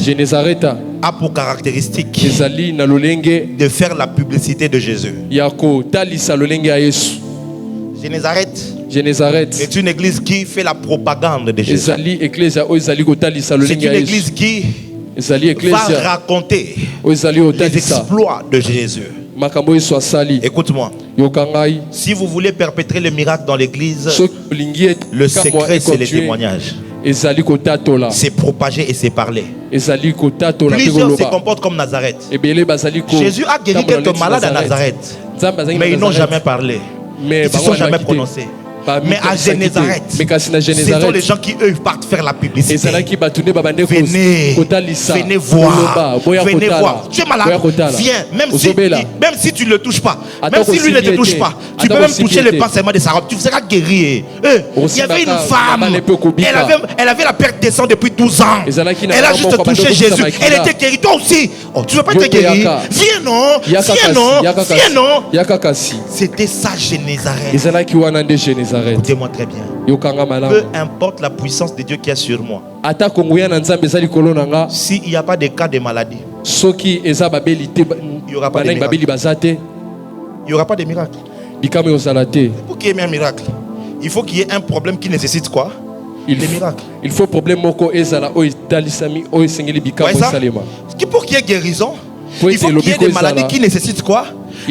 Génézareth a pour caractéristique de faire la publicité de Jésus. Génézareth est une église qui fait la propagande de Jésus. C'est une église qui va raconter les exploits de Jésus. Écoute-moi. Si vous voulez perpétrer le miracle dans l'église, le secret c'est les témoignages. C'est propager et c'est parler. Plusieurs se comportent comme Nazareth. Jésus a guéri quelques malades à Nazareth, mais ils n'ont jamais parlé. Ils ne se sont jamais prononcés. Mais à Génézareth, ce sont les gens qui eux partent faire la publicité. Venez voir. Venez voir. Tu es malade, viens. Même si tu ne le touches pas, même si lui ne te touche pas, tu peux même toucher le pansement de sa robe. Tu seras guéri. Il y avait une femme, elle avait la perte des sangs depuis 12 ans. Elle a juste touché Jésus. Elle était guérie. Toi aussi, tu ne veux pas être guéri. Viens non. C'était ça Génézareth. Écoutez-moi très bien. Peu importe la puissance de Dieu qui est sur moi, s'il n'y a pas de cas de maladie, il n'y aura pas de miracle. Il n'y aura pas de miracle. Pour qu'il y ait un miracle, il faut qu'il y ait un problème qui nécessite quoi? Des miracles. Il faut problème moko ezala o italisami o esengeli bikamo salema. Pour qu'il y ait guérison, il faut qu'il y ait des maladies qui nécessitent quoi?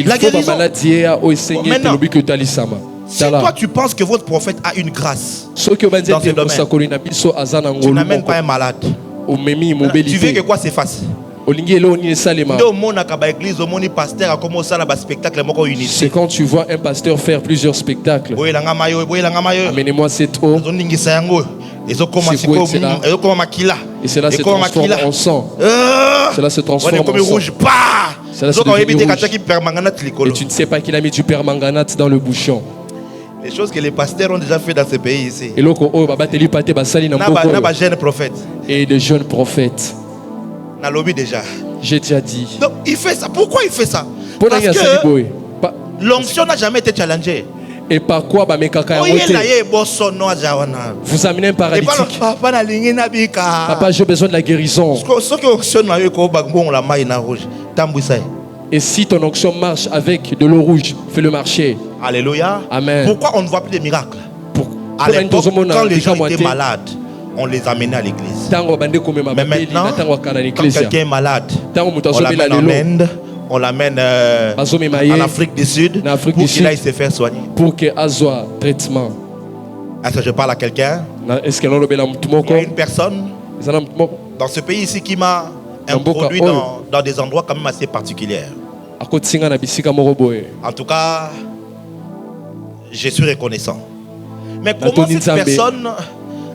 La guérison. Maintenant, si toi tu penses que votre prophète a une grâce dans ce domaine, tu n'amènes pas un malade. Tu veux que quoi s'efface? C'est quand tu vois un pasteur faire plusieurs spectacles. Amenez-moi cette eau. Et cela se transforme en sang. Cela se transforme en sang. Cela se devient rouge. Et tu ne sais pas qu'il a mis du permanganate dans le bouchon. Les choses que les pasteurs ont déjà fait dans ce pays ici. Et des jeunes prophètes. Déjà. J'ai déjà dit. Donc il fait ça. Pourquoi il fait ça? Parce que l'onction n'a jamais été challengée. Et par quoi vous amenez un paralytique. Papa, j'ai besoin de la guérison. Et si ton onction marche avec de l'eau rouge, fais-le marcher. Alléluia. Amen. Pourquoi on ne voit plus des miracles? À l'époque, quand les gens étaient malades, on les amenait à l'église. Mais maintenant, quand quelqu'un est malade, on l'amène en Inde, on l'amène en Afrique du Sud pour qu'il aille se faire soigner. Pour qu'il ait un traitement. Est-ce que je parle à quelqu'un? Il y a une personne dans ce pays ici qui m'a introduit dans des endroits quand même assez particuliers. En tout cas, je suis reconnaissant. Mais comment cette personne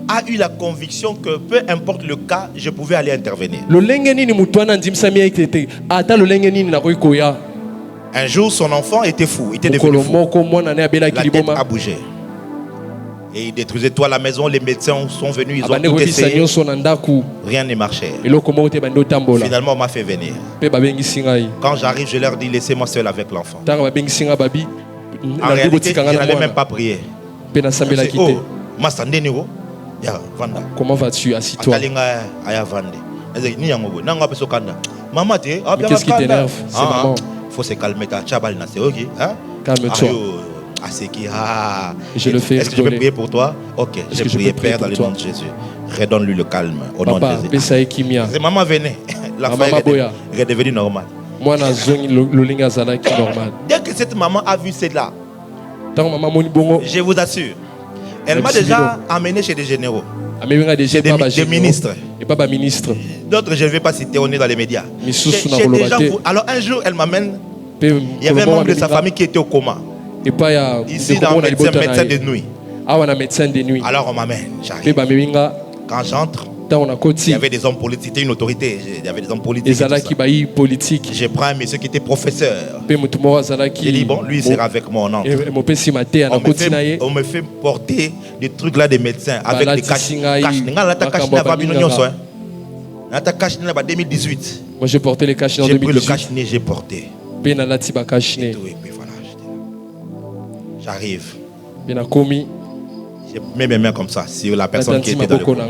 a eu la conviction que peu importe le cas, je pouvais aller intervenir? Un jour, son enfant était fou, il était devenu fou. La tête a bougé. Et il détruisait tout à la maison, les médecins sont venus, ils ont tout essayé. Rien ne marchait. Finalement, on m'a fait venir. Quand j'arrive, je leur dis, laissez-moi seul avec l'enfant. En réalité, je n'avais même pas prié. Comment vas-tu? Assis-toi. Qu'est-ce qui t'énerve? C'est maman. Il faut se calmer. Calme-toi. Je le fais. Est-ce que je peux prier pour toi? Ok, je prie, Père, dans le nom de Jésus. Redonne-lui le calme au nom de Jésus. Maman venait. La femme est redevenue normale. Dès que cette maman a vu cela, je vous assure, elle m'a déjà amené chez des généraux, chez des ministres. D'autres, je ne vais pas citer, on est dans les médias. Alors un jour, elle m'amène. Il y avait un membre de sa famille qui était au coma. Ici, dans le médecin de nuit. Alors on m'amène, j'arrive. Quand j'entre, il y avait des hommes politiques, c'était une autorité. Il y avait des hommes politiques. Je prends un monsieur qui était professeur. Il dit, bon, lui il sera avec moi. Non. On me fait porter des trucs là des médecins avec des caches. En 2018. Moi j'ai porté les caches en 2018. J'ai pris le cache-nez, j'ai porté. Et puis voilà, j'arrive. Je mets mes mains comme ça sur la personne qui était dans le coma.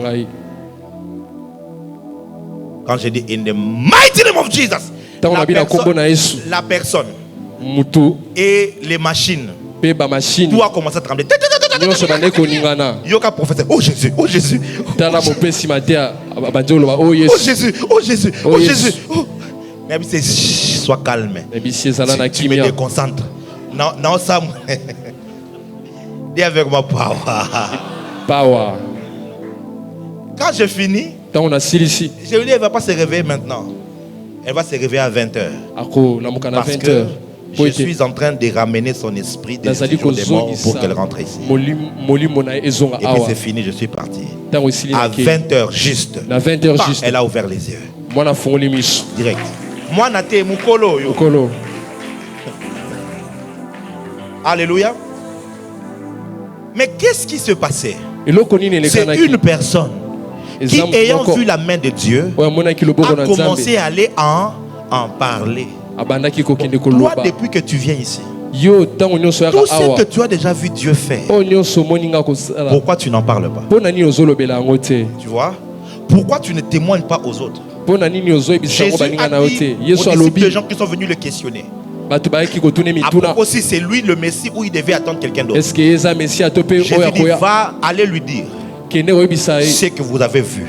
Quand je dis in the mighty name of Jesus, la personne et les machines Tout a commencé à trembler. Yoka professeur, oh Jésus, oh Jésus. Oh Jésus, oh Jésus, oh Jésus. Mais c'est sois calme. Tu me déconcentres. Non, ça. Dis avec moi, power. Quand je finis, je lui dis, elle ne va pas se réveiller maintenant. Elle va se réveiller à 20h. Parce que je suis en train de ramener son esprit des jours des morts pour qu'elle rentre ici. Et puis c'est fini, je suis parti. À 20h juste, elle a ouvert les yeux. Direct. Moi, Naté, Mukolo. Alléluia. Mais qu'est-ce qui se passait? C'est une personne qui, ayant vu la main de Dieu, a commencé à aller en parler. Toi, depuis que tu viens ici, tout ce que tu as déjà vu Dieu faire, pourquoi tu n'en parles pas? Tu vois? Pourquoi tu ne témoignes pas aux autres? Jésus a dit aux disciples de gens qui sont venus le questionner. Après aussi, c'est lui le Messie ou il devait attendre quelqu'un d'autre? Jésus dit, va aller lui dire ce que vous avez vu.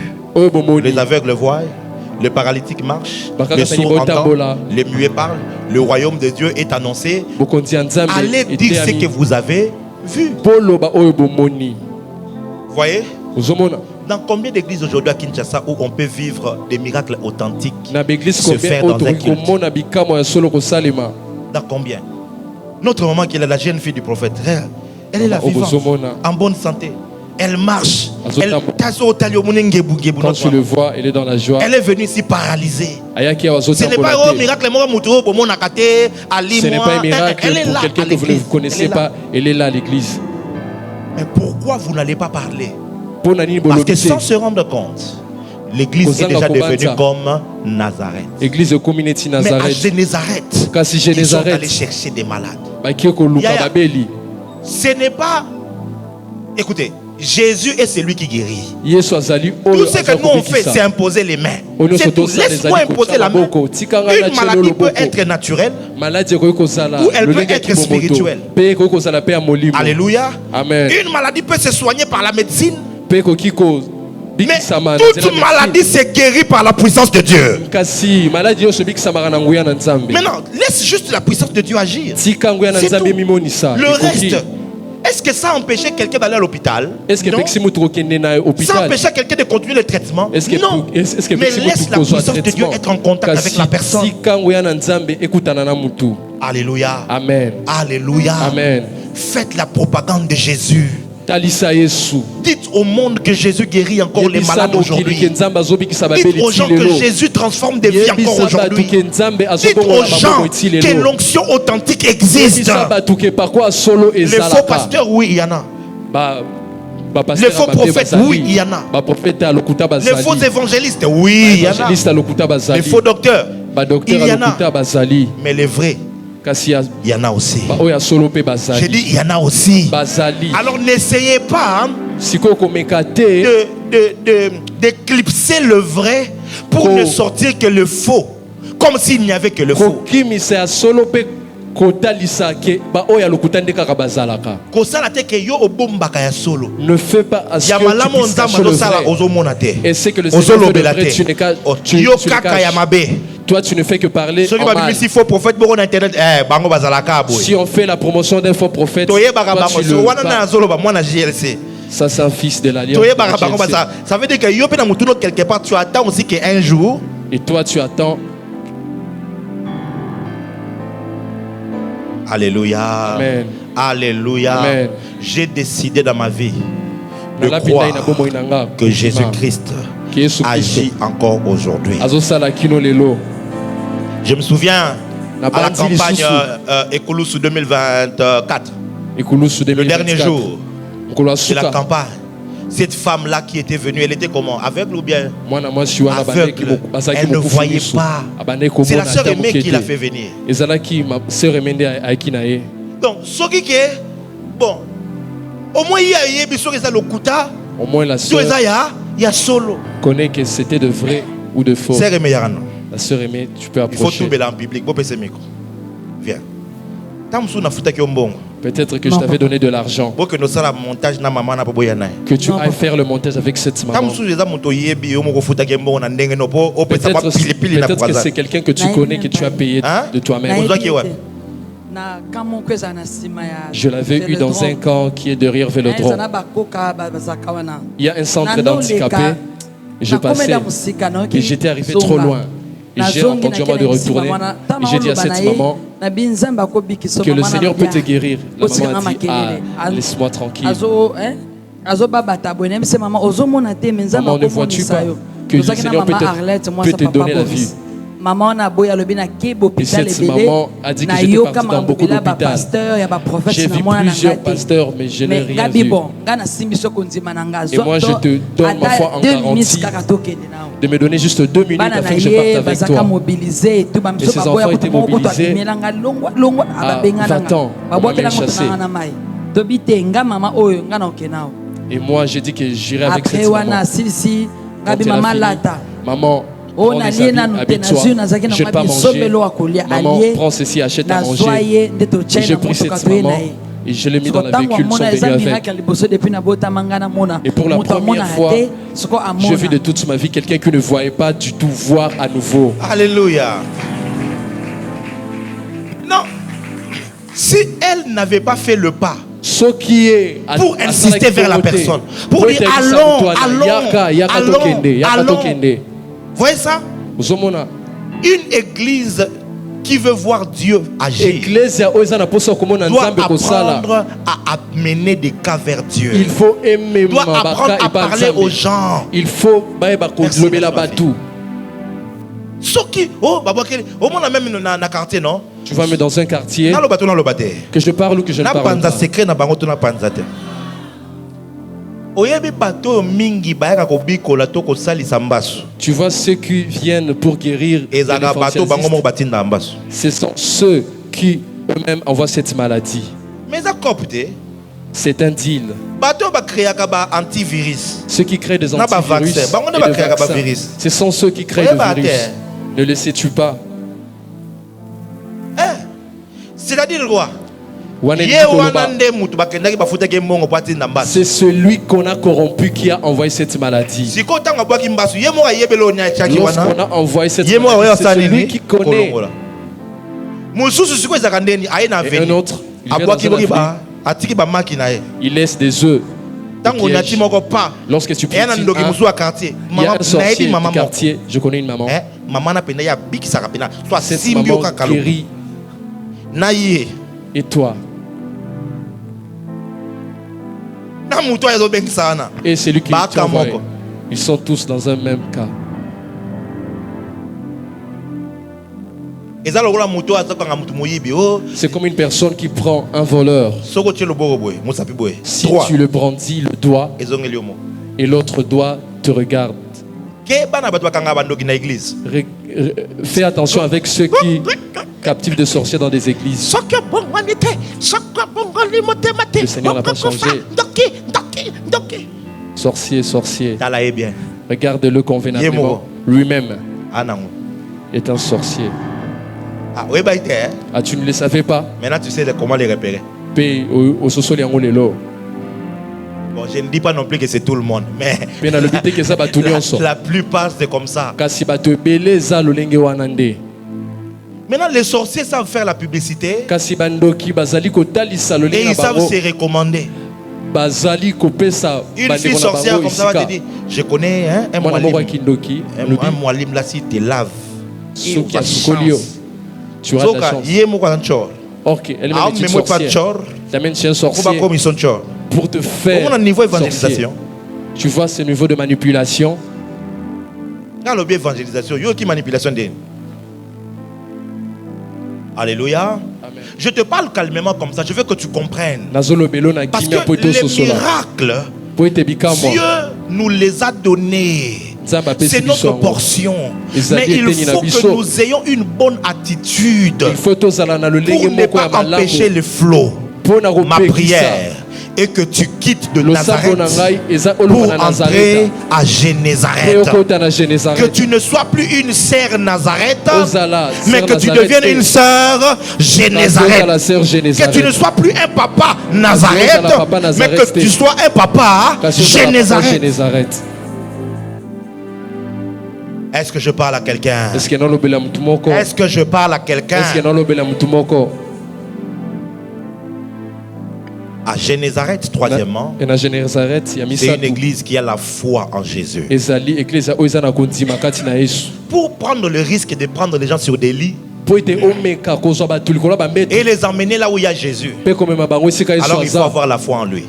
Les aveugles voient, le paralytique marche, les sourds entendent, les muets parlent, le royaume de Dieu est annoncé. Allez dire ce que vous avez vu. Vous voyez? Dans combien d'églises aujourd'hui à Kinshasa où on peut vivre des miracles authentiques se faire dans un culte? Dans combien? Notre maman qui est la jeune fille du prophète, elle est là vivante, en bonne santé. Elle marche. Quand tu le vois, elle est dans la joie. Elle est venue ici paralysée. Ce n'est pas un miracle. Ce n'est pas un miracle pour quelqu'un que vous ne connaissez pas. Elle est là à l'église. Mais pourquoi vous n'allez pas parler? Parce que sans se rendre compte, l'église est déjà devenue comme Nazareth. Église community Nazareth. Mais à Génézareth, ils sont allés chercher des malades. Ce n'est pas... Écoutez, Jésus est celui qui guérit. Tout ce que nous on fait, c'est imposer les mains. C'est tout. Laisse-moi imposer la main. Une maladie peut être naturelle ou elle peut être spirituelle. Alléluia. Amen. Une maladie peut se soigner par la médecine. Mais toute maladie s'est guérie par la puissance de Dieu. Maintenant, laisse juste la puissance de Dieu agir. Le reste, est-ce que ça empêchait quelqu'un d'aller à l'hôpital? Non. Ça empêchait quelqu'un de continuer le traitement? Non. Mais laisse la puissance de Dieu être en contact avec la personne. Alléluia. Amen. Alléluia. Amen. Faites la propagande de Jésus. Dites au monde que Jésus guérit encore les malades aujourd'hui. Dites aux gens que Jésus transforme des vies encore aujourd'hui. Dites aux gens que l'onction authentique existe. Les faux pasteurs, oui, il y en a. Les faux prophètes, oui, il y en a. Les faux évangélistes, oui, il y en a. Les faux docteurs, il y en a. Mais les vrais, il y en a aussi. J'ai dit il y en a aussi. Alors n'essayez pas d'éclipser le vrai pour ne sortir que le faux, comme s'il n'y avait que le faux. Ne fais pas à ce que tu le vrai. Toi, tu ne fais que parler en mal. Si on fait la promotion d'un faux prophète, ça c'est un fils de l'alliance. Ça veut dire que quelque part, tu attends aussi qu'un jour, et toi tu attends. Alléluia. Amen. Alléluia. Amen. J'ai décidé dans ma vie de croire que Jésus-Christ agit encore aujourd'hui. Je me souviens à la campagne Ekulusu 2024, le dernier jour de la campagne. Cette femme-là qui était venue, elle était comment? Aveugle ou bien aveugle? Elle ne voyait pas. C'est la sœur aimée qui l'a fait venir. Donc, ce qui est bon, au moins il y a au moins la sœur solo. Connaît que c'était de vrai ou de faux. La sœur aimée, tu peux approcher. Il faut tout en public. Viens. Peut-être que je t'avais donné de l'argent. Que tu ailles faire le montage avec cette maman. Peut-être que c'est quelqu'un que tu connais, que tu as payé de toi-même. Je l'avais eu dans un camp qui est derrière Vélodrome. Il y a un centre d'handicapés. Je passais et j'étais arrivé trop loin. Et j'ai entendu moi de retourner. Et j'ai dit à cette maman que le Seigneur peut te guérir. La maman a dit, laisse-moi tranquille. Maman, ne vois-tu pas que le Seigneur peut te donner la vie? Et cette maman a dit que j'étais parti dans beaucoup d'hôpitaux. J'ai vu plusieurs pasteurs, mais je n'ai rien vu. Et moi, je te donne ma foi en garantie de me donner juste 2 minutes afin que je parte avec toi. Et ces enfants étaient mobilisés à 20 ans. On m'a même chassé. Et moi, j'ai dit que j'irai avec cette maman. Quand elle a fini, maman, prends les habits, habille-toi, je ne vais pas manger. Maman, prends ceci, achète à manger. Et j'ai pris cette maman et je l'ai mis dans la véhicule, sont venus avec. Et pour la première fois, je vis de toute ma vie quelqu'un qui ne voyait pas du tout voir à nouveau. Alléluia. Non. Si elle n'avait pas fait le pas pour insister vers la personne, pour dire allons. Vous voyez ça? Une église qui veut voir Dieu agir doit apprendre à amener des cas vers Dieu. Il faut aimer, doit apprendre à parler aux gens. Il faut tu vas me dans un quartier que je parle ou que je ne parle pas. Tu vois ceux qui viennent pour guérir. Ce sont ceux qui eux-mêmes envoient cette maladie. C'est un deal. Ceux qui créent des antivirus et des vaccins, ce sont ceux qui créent le virus. Ne le sais-tu pas? C'est-à-dire quoi? C'est celui qu'on a corrompu qui a envoyé cette maladie. Lorsqu'on a envoyé cette maladie, c'est celui qui connaît. Et un autre, il laisse des œufs. Lorsque tu pries, il y a un sorcier du quartier. Je connais une maman. Cette maman guérit. Et toi? Et c'est lui qui t'envoie. Ils sont tous dans un même cas. C'est comme une personne qui prend un voleur. Si tu le brandis le doigt et l'autre doigt te regarde. Fais attention avec ceux qui captivent des sorciers dans des églises. Le Seigneur n'a pas changé. Sorcier, sorcier. Regarde-le convenablement. Lui-même est un sorcier. Ah, tu ne le savais pas? Maintenant, tu sais comment les repérer. Bon, je ne dis pas non plus que c'est tout le monde, mais la plupart c'est comme ça. Maintenant, les sorciers savent faire la publicité et ils savent se recommander. Une fille sorcière comme ça va te dire, je connais un Mwalim là, si te lave. Tu auras de la chance. Ok, elle m'a dit un sorcier pour te faire sorcier. Tu vois ce niveau de manipulation. Alléluia. Amen. Je te parle calmement comme ça. Je veux que tu comprennes. Parce que les miracles, Dieu nous les a donnés. C'est notre portion. Mais il faut que nous ayons une bonne attitude pour ne pas empêcher le flot. Ma prière et que tu quittes de Nazareth pour entrer à Génézareth. Que tu ne sois plus une sœur Nazareth, mais que tu deviennes une sœur Génézareth. Que tu ne sois plus un papa Nazareth, mais que tu sois un papa Génézareth. Est-ce que je parle à quelqu'un? Est-ce que je parle à quelqu'un? À Génézareth, troisièmement, c'est une église qui a la foi en Jésus. Pour prendre le risque de prendre les gens sur des lits et les emmener là où il y a Jésus, alors il faut avoir la foi en lui.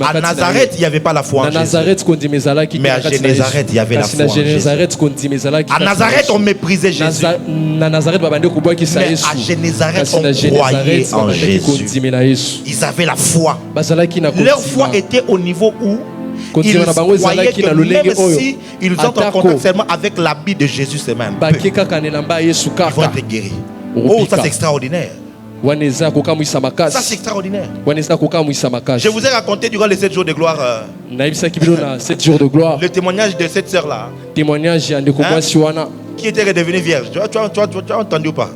À Nazareth, il n'y avait pas la foi en Jésus, mais à Génézareth, il y avait la foi en Jésus. À Nazareth, on méprisait Jésus, mais à Génézareth, on croyait en Jésus. Ils avaient la foi. Leur foi était au niveau où ils croyaient que même si ils entrent en contact seulement avec l'habit de Jésus, c'est même peu, ils vont être guéris. Oh, ça c'est extraordinaire. Ça c'est extraordinaire. Je vous ai raconté durant les 7 jours de gloire le témoignage de cette sœur là, qui était redevenue vierge. Tu as entendu ou pas?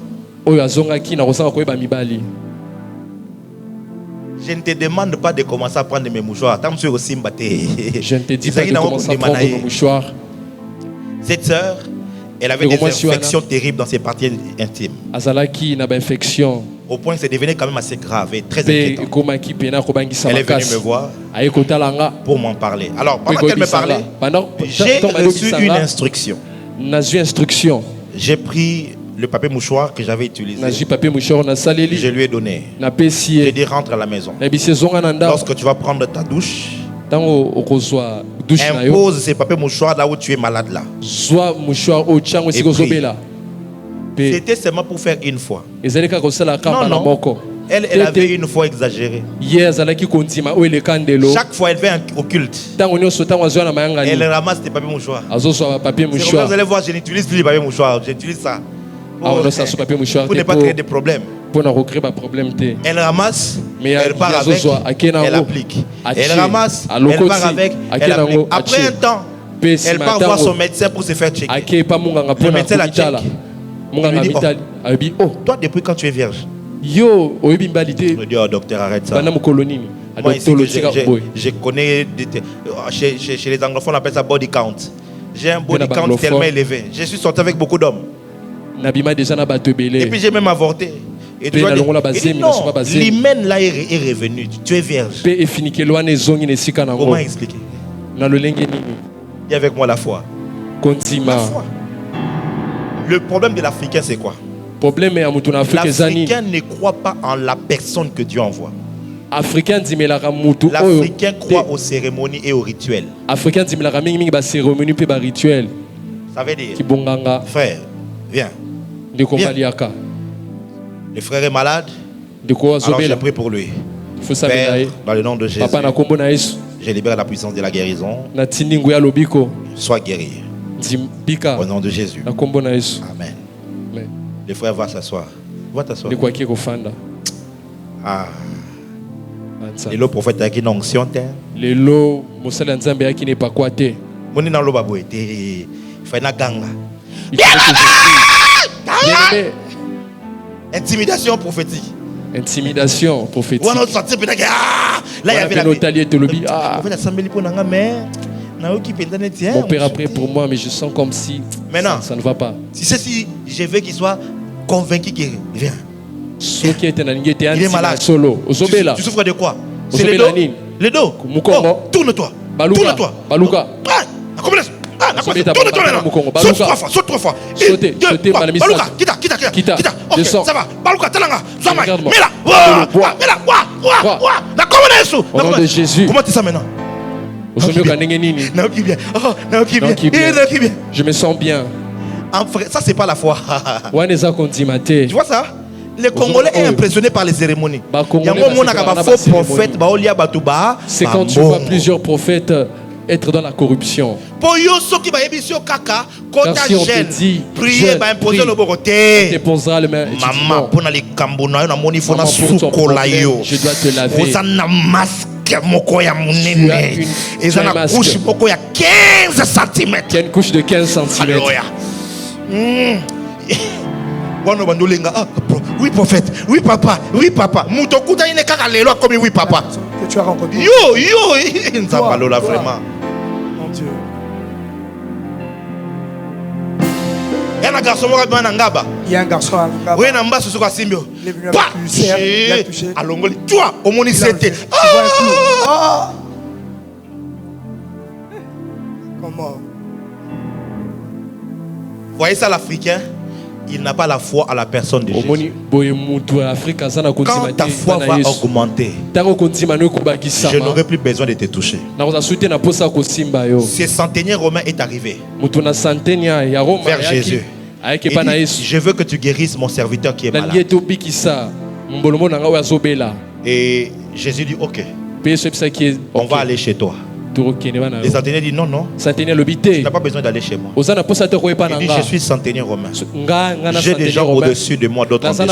Je ne te demande pas de commencer à prendre mes mouchoirs. Je ne te dis pas de commencer à prendre mes mouchoirs. Cette sœur, elle avait des infections terribles dans ses parties intimes. Au point que c'est devenu quand même assez grave et très inquiétant. Elle est venue me voir pour m'en parler. Alors, pendant qu'elle me parlait, j'ai reçu une instruction. J'ai pris le papier mouchoir que j'avais utilisé. Je lui ai donné. J'ai dit rentre à la maison. Lorsque tu vas prendre ta douche, impose ces papiers mouchoirs là où tu es malade là. C'était seulement pour faire une fois. Non. Elle avait une fois exagéré. Chaque fois elle fait au culte, elle ramasse des papiers mouchoirs. Vous allez voir, je n'utilise plus les papiers mouchoirs. J'utilise ça pour ne pas créer de problèmes. Elle ramasse, elle part avec, elle applique. Elle ramasse, elle part avec, elle applique. Après un temps, elle part voir son médecin pour se faire checker. Le médecin la check. Il dit, oh, toi depuis quand tu es vierge? Je dis, oh docteur, arrête ça. Moi ici, je connais, chez les anglophones on appelle ça body count. J'ai un body count tellement élevé. Je suis sorti avec beaucoup d'hommes. Et puis j'ai même avorté. Et tu vois, non, l'hymen là est revenu. Tu es vierge. Comment expliquer? Il y a avec moi la foi. La foi. Le problème de l'Africain, c'est quoi? L'Africain ne croit pas en la personne que Dieu envoie. L'Africain croit aux cérémonies et aux rituels. Ça veut dire, frère, viens. Le frère est malade. Alors je prie pour lui. Père, dans le nom de Jésus, je libère la puissance de la guérison. Sois guéri. Au nom de Jésus. Amen. Le frère va s'asseoir. Va t'asseoir. Ah. Et le prophète a une onction. Intimidation prophétique. Intimidation prophétique. Là, il y avait la mon père a prié pour moi, mais je sens comme si maintenant, ça ne va pas. Si je veux qu'il soit convaincu qu'il vient. Il est malade. Tu souffres de quoi? C'est le dos. Le dos. Oh, tourne-toi. Tourne-toi. Baluka. Tourne-toi maintenant. Saute 3 fois. Sautez, Baluka, quitte. Ok, ça va. Baluka, talanga. Mets là. Au nom de Jésus. Comment tu sens maintenant? Je me sens bien. Ça, c'est pas la foi. Tu vois ça? Les Congolais sont impressionnés par les cérémonies. C'est quand tu vois plusieurs prophètes être dans la corruption. Car si on te dit, priez, on te posera les mains. Maman, pour ton problème, je dois te laver. Tu as une couche de 15 cm. Tu as une couche de 15 cm. Oui, prophète. Oui, papa. Oui, papa. Oui, papa. Que tu as rencontré. Yo. Vraiment. Mon Dieu. Il y a un garçon à Ngaba. Il y a un garçon à Ngaba. Oui, Namba se soit Simbio. Il est venu avec l'ulcère. Il a touché. À Longoli. Tu vois, au monde, c'était. Comment? Voyez ça, l'Africain? Il n'a pas la foi à la personne de Jésus. Quand ta foi va augmenter, je n'aurai plus besoin de te toucher. Ce centenier romain est arrivé vers Jésus. Il dit, je veux que tu guérisses mon serviteur qui est malade. Et Jésus dit, ok, on va aller chez toi. Les centeniers disent non, tu n'as pas besoin d'aller chez moi. Il dit, je suis centenier romain. J'ai des gens au-dessus de moi, d'autres en dessous.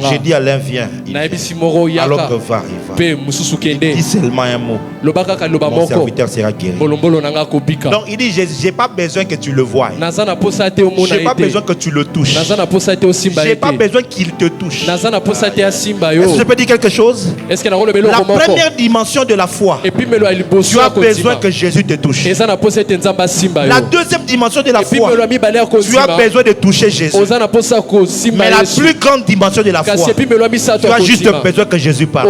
J'ai dit à l'un, viens. Alors que va, il dit seulement un mot. Mon serviteur sera guéri. Donc il dit, je n'ai pas besoin que tu le voies. Je n'ai pas besoin que tu le touches. Je n'ai pas besoin qu'il te touche. Est-ce que je peux dire quelque chose? La première dimension de la foi, tu as besoin que Jésus te touche. La deuxième dimension de la foi, tu as besoin de toucher Jésus. Mais la plus grande dimension de la foi, tu as juste besoin que Jésus parle.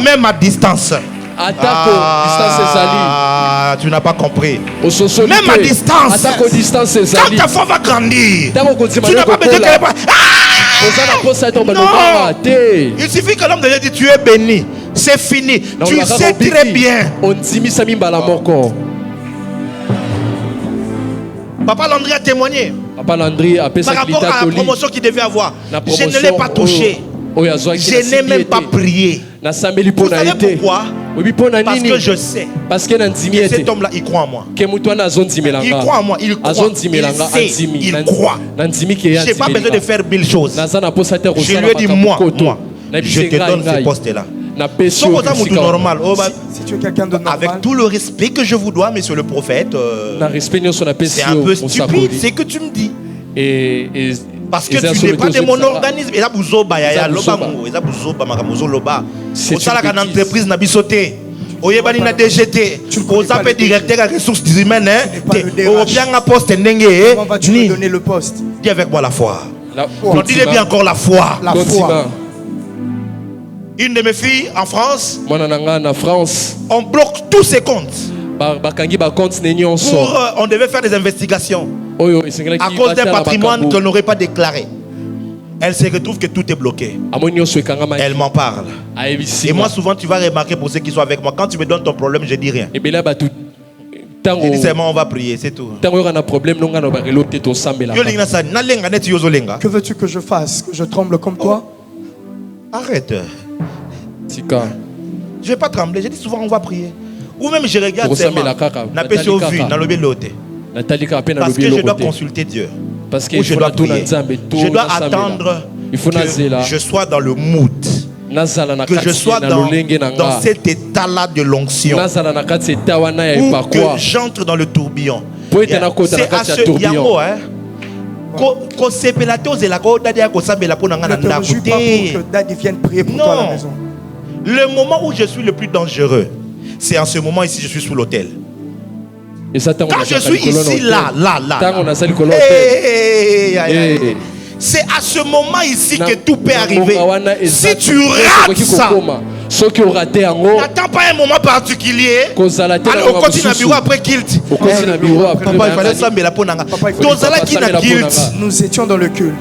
Même à distance. Tu n'as pas compris. Même à distance. Quand ta foi va grandir, tu n'as pas besoin qu'elle parle. Non. Il suffit que l'homme de Dieu dise, tu es béni. C'est fini. Tu sais très bien. Papa Landry a témoigné par rapport à la promotion qu'il devait avoir. Je ne l'ai pas touché. Je n'ai même pas prié. Vous savez pourquoi? Parce que je sais que cet homme-là, il croit en moi. Il croit en moi. Il croit. Il sait. Il croit. Je n'ai pas besoin de faire 1000 choses. Je lui ai dit, moi, je te donne ce poste-là. Normal. Si tu es quelqu'un de normal, avec tout le respect que je vous dois, monsieur le prophète, c'est un peu stupide ce que tu me dis. Parce que tu n'es pas de mon organisme. Et là, vous avez une entreprise n'a bisoté. Oyebani na DGT. Vous avez directeur des ressources humaines. comment vas-tu me donner le poste? Dis avec moi la foi. Dis bien encore la foi. La foi. Une de mes filles en France, on bloque tous ses comptes. On devait faire des investigations à cause d'un patrimoine qu'on n'aurait pas déclaré. Elle se retrouve que tout est bloqué. Elle m'en parle. Et moi souvent tu vas remarquer, pour ceux qui sont avec moi, quand tu me donnes ton problème, je dis rien. Je dis seulement on va prier, c'est tout. Que veux-tu que je fasse? Que je tremble comme toi? Arrête. Je ne vais pas trembler, je dis souvent on va prier. Ou même je regarde seulement. Parce que je dois consulter Dieu. Ou je dois prier. Je dois attendre que je sois dans le mood. Que je sois dans cet état-là de l'onction. Ou que j'entre dans le tourbillon. C'est à ce tourbillon. Ne te réjouis pas pour que Daddy vienne prier pour toi à la maison. Le moment où je suis le plus dangereux, c'est en ce moment ici, je suis sous l'autel. Quand je suis ici, là. C'est à ce moment ici que tout peut arriver. Si tu rates ça, n'attends pas un moment particulier. Alors, on continue à bureau après kilt. Papa, il fallait ça, mais la peau n'a pas. Nous étions dans le culte.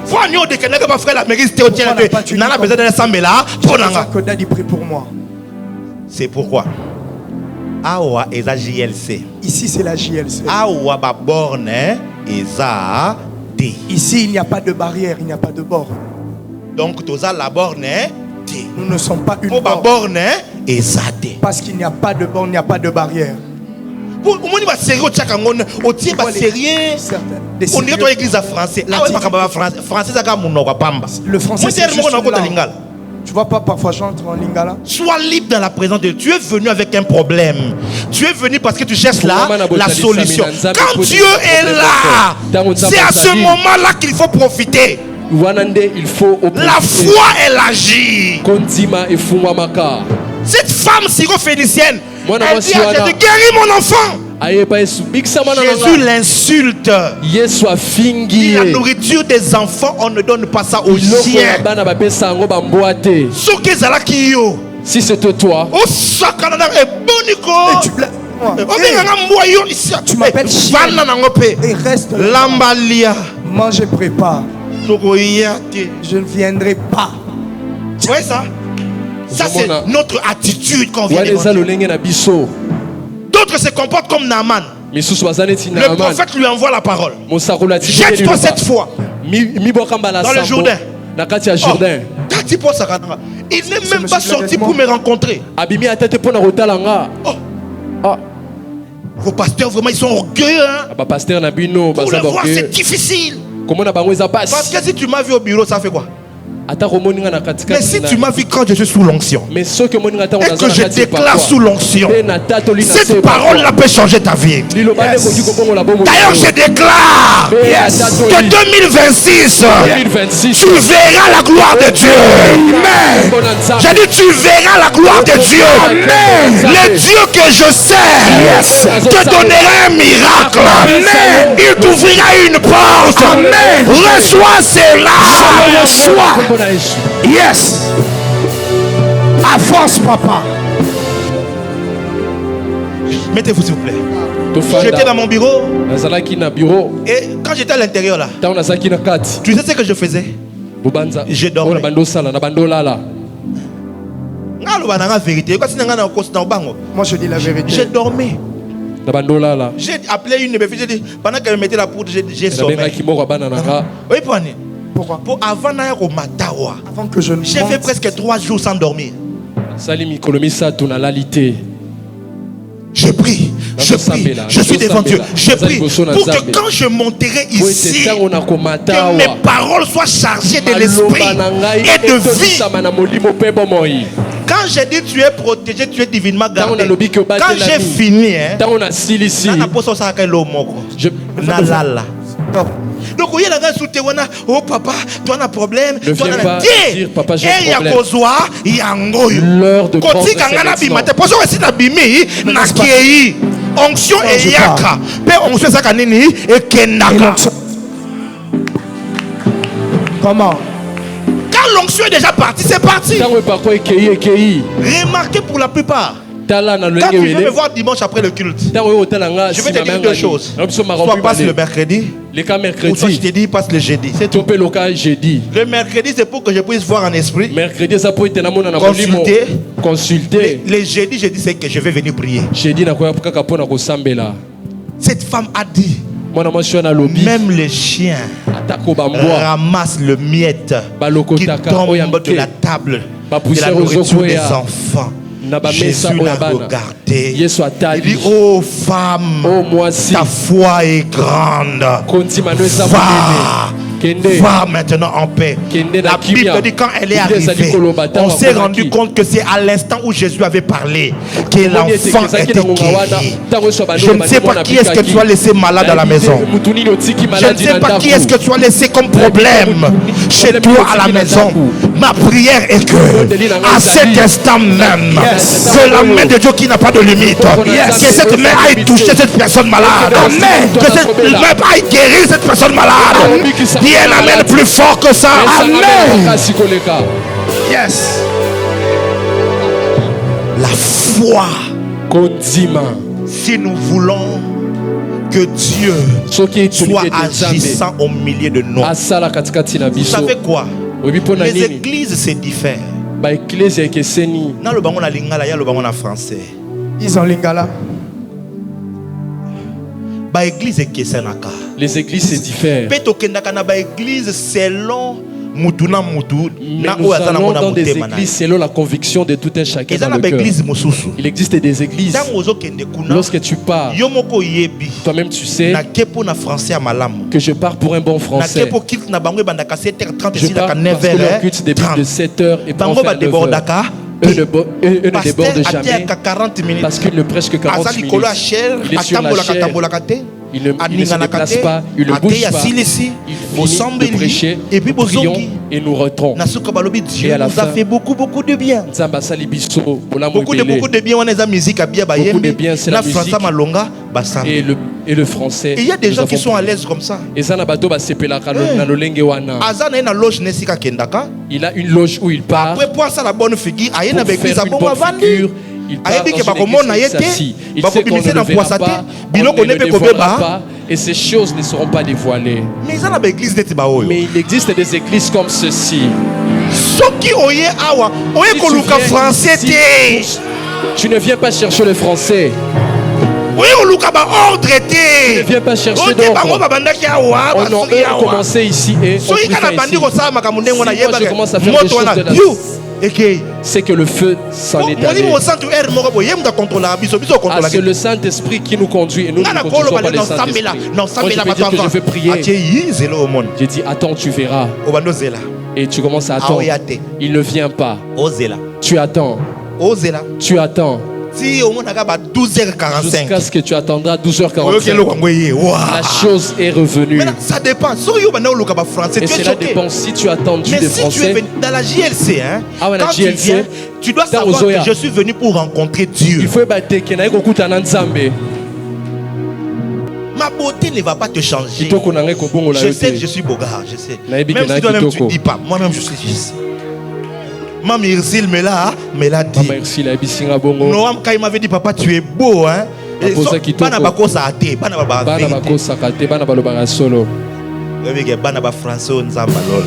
Que Daddy prie pour moi. C'est pourquoi. Awa eza JLC. Ici c'est la JLC. Awa ba borne eza D. Ici il n'y a pas de barrière, il n'y a pas de borne. Donc toza la borne D. Nous ne sommes pas une borne Parce qu'il n'y a pas de borne, il n'y a pas de barrière. On est sérieux, on est on est dans l'église française. Le français, c'est juste une langue. Tu vois pas, parfois j'entre en lingala. Sois libre dans la présence de Dieu. Tu es venu avec un problème. Tu es venu parce que tu cherches la solution. Quand Dieu est là, c'est à ce moment-là qu'il faut profiter. La foi, elle agit. Cette femme syro-phénicienne, elle dit à Jésus, guéris mon enfant. Jésus l'insulte. Dit, la nourriture des enfants, on ne donne pas ça aux chiens. Si c'était toi, tu m'appelles chien. Et reste là. Moi je prépare. Je ne viendrai pas. Tu vois ça? Ça c'est notre attitude qu'on vient de. D'autres se comportent comme Naaman. Le prophète lui envoie la parole. Jette-toi cette fois dans le Jourdain. Il n'est même pas sorti pour me rencontrer. Vos pasteurs, vraiment, ils sont orgueilleux. Pour le voir, c'est difficile. Parce que si tu m'as vu au bureau, ça fait quoi? Mais si tu m'as vu quand je suis sous l'onction et que je déclare sous l'onction, cette parole-là peut changer ta vie. D'ailleurs, je déclare que 2026, tu verras la gloire de Dieu. J'ai dit, tu verras la gloire de Dieu. Le Dieu que je sers te donnera un miracle. Il t'ouvrira une porte. Reçois cela. Yes. À force, papa. Mettez-vous s'il vous plaît. J'étais dans mon bureau. Et quand j'étais à l'intérieur là, tu sais ce que je faisais? Je dormais. Moi je dis la vérité. Je dormais. J'ai appelé une de mes filles, j'ai dit, pendant qu'elle mettait la poudre, j'ai sommeil. Oui, pourquoi? Pour avant que je ne j'ai fait presque 3 jours sans dormir. Je prie, je suis devant Dieu. Je prie pour que quand je monterai ici, que mes paroles soient chargées de l'esprit et de vie. Quand j'ai dit tu es protégé, tu es divinement gardé. Quand j'ai fini, donc il y a un gars oh papa, toi on a problème. Ne viens pas dire papa j'ai un problème. L'heure de grâce onction et yaka. Onction sakanini et kenaka. Comment? Quand l'onction est déjà partie, c'est parti. Remarquez pour la plupart. Quand tu veux me voir dimanche après le culte, je vais te dire 2 choses. Soit passe le mercredi, ou soit je te dis passe le jeudi. C'est tout. Le mercredi, c'est pour que je puisse voir en esprit. Consulter. Les jeudis, je dis c'est que je vais venir prier. Cette femme a dit, même les chiens ramassent le miette qui tombe de la table de la nourriture des enfants. Jésus l'a regardé. Il dit, oh femme, ta foi est grande. Va maintenant en paix. La Bible dit quand elle est arrivée, on s'est rendu compte que c'est à l'instant où Jésus avait parlé que l'enfant était guéri. Je ne sais pas qui est-ce que tu as laissé malade à la maison. Je ne sais pas qui est-ce que tu as laissé comme problème chez toi à la maison. Ma prière est que à cet instant même, que la main de Dieu qui n'a pas de limite, que cette main aille toucher cette personne malade, que cette main aille guérir cette personne malade. Dis un amen plus fort que ça. Amen. Yes. La foi. Si nous voulons que Dieu soit agissant au milieu de nous, vous savez quoi? Les églises se diffèrent. Dans le bango na lingala, il y a le bango na français. Ils ont lingala. Les églises se diffèrent. Église selon Mais nous allons dans des églises selon la conviction de tout un chacun dans le cœur. Il existe des églises. Lorsque tu pars, toi-même tu sais que je pars pour un bon français. Je pars parce que le culte débute de 7h et prend fin à 9h. Eux ne débordent jamais parce qu'ils ne prêchent que 40 minutes. Il est sur la chair. Il ne se déplace pas, il ne bouge pas. Il finit de prêcher, nous prions et nous rentrons. Et à la fin, beaucoup de bien. Beaucoup de bien, c'est la musique et le français. Et il y a des gens qui sont à l'aise comme ça. Il a une loge où il part. Après, pour ça, la bonne figure, pour faire une bonne figure, il part dans une église assis. Il sait qu'on ne le verra pas, on ne le dévoilera pas, et ces choses ne seront pas dévoilées. Mais il existe des églises comme ceci. Tu ne viens pas chercher le français. Tu ne viens pas chercher d'ordre. On a commencé ici et on prie ça ici. Si moi je commence à faire des choses de la... c'est que le feu s'en est allé. C'est le Saint-Esprit qui nous conduit et nous ne conduisons pas le Saint-Esprit. Quand je vais dire que je veux prier, j'ai dit attends, tu verras. Et tu commences à attendre. Il ne vient pas. Tu attends. Tu attends. Jusqu'à ce que tu attendras 12h45. La chose est revenue. Ça dépend. Et cela dépend si tu as attendu des Français. Si tu es dans la JLC, hein, quand tu viens, tu dois savoir que je suis venu pour rencontrer Dieu. Il faut ma beauté ne va pas te changer. Je sais que je suis beau gars, je sais. Même si toi-même tu ne dis pas, moi-même je suis juste. Maman Irsil me l'a dit. Noam, quand il m'avait dit papa tu es beau, hein. Bana bakosa ate, bana bana solo. Bana ba français on zamba lol.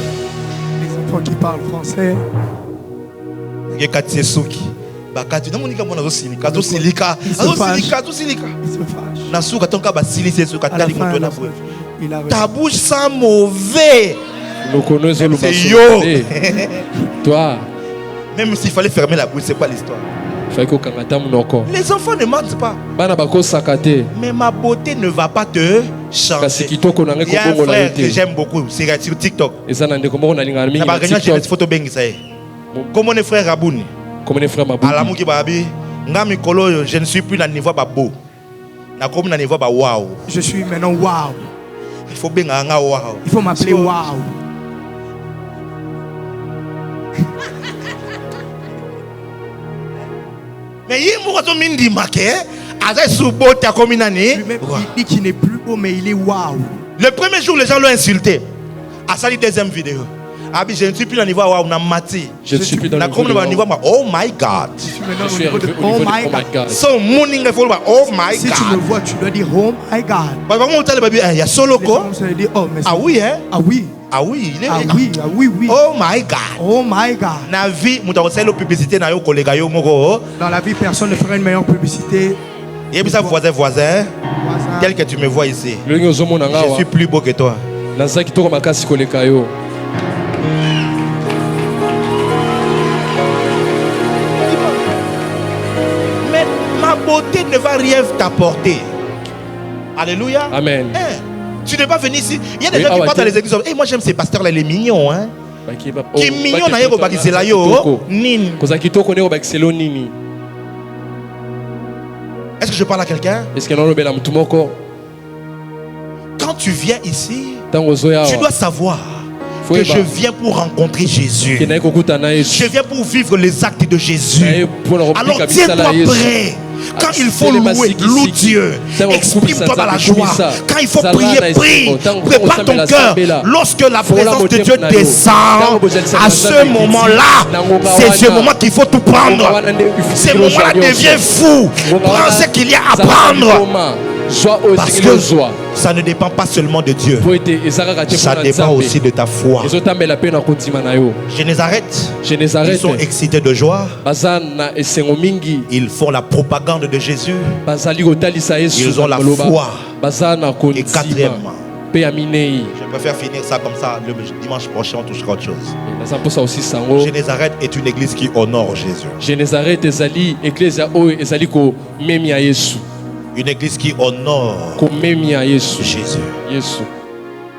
Les enfants qui parlent français. Ke katsesuki. Bakati na monika mona zo silika, zo silika. Na suka tonka ba silise suka tali moto na bo. Ta bouche sent mauvais. Nous connaissons le yo. Toi. Même s'il fallait fermer la bouche, c'est pas l'histoire. Les enfants ne mentent pas. Mais ma beauté ne va pas te changer. Il y a un frère que j'aime beaucoup, c'est sur TikTok. Comment est frère Rabouni? Je ne suis plus dans le niveau babo. Je suis maintenant wow. Il faut bien wow. Il faut m'appeler wow. Mais il dit qu'il n'est plus beau, mais il est wow. Le premier jour, les gens l'ont insulté. À sa deuxième vidéo. Je ne suis plus dans le niveau wow, je ne suis plus dans le niveau oh my God. Je suis au niveau de oh my God. So morning oh my God. Si tu me vois, tu dois dire oh my God. Il y a solo quoi? Ah oui hein? Ah oui. Ah oui, il est oui. Oh my God. Oh my God. Dans la vie, publicité dans la vie, personne ne ferait une meilleure publicité. Et puis ça, voisin, tel que tu me vois ici. Je suis plus beau que toi. Mais ma beauté ne va rien t'apporter. Alléluia. Amen. Tu ne vas pas venir ici. Il y a des gens qui partent dans les églises. Moi j'aime ces pasteurs là, les mignons. Hein? Qui est mignon na yego bakisela yo. Nini. Est-ce que je parle à quelqu'un? Quand tu viens ici, tu dois savoir que je viens pour rencontrer Jésus. Je viens pour vivre les actes de Jésus. Alors tiens-toi prêt. Quand il faut louer, loue Dieu. Exprime-toi dans la joie. Quand il faut prier, prie. Prépare ton cœur. Lorsque la présence de Dieu descend, à ce moment-là, c'est ce moment qu'il faut tout prendre. Ce moment-là devient fou. Prends ce qu'il y a à prendre. Parce que ça ne dépend pas seulement de Dieu. Ça dépend aussi de ta foi. Ils sont excités de joie. Ils font la propagande de Jésus. Ils ont la foi. Et quatrièmement, Je préfère finir ça comme ça. Le dimanche prochain, on touchera autre chose. Génézareth est une église qui honore Jésus. Une église qui honore Jésus.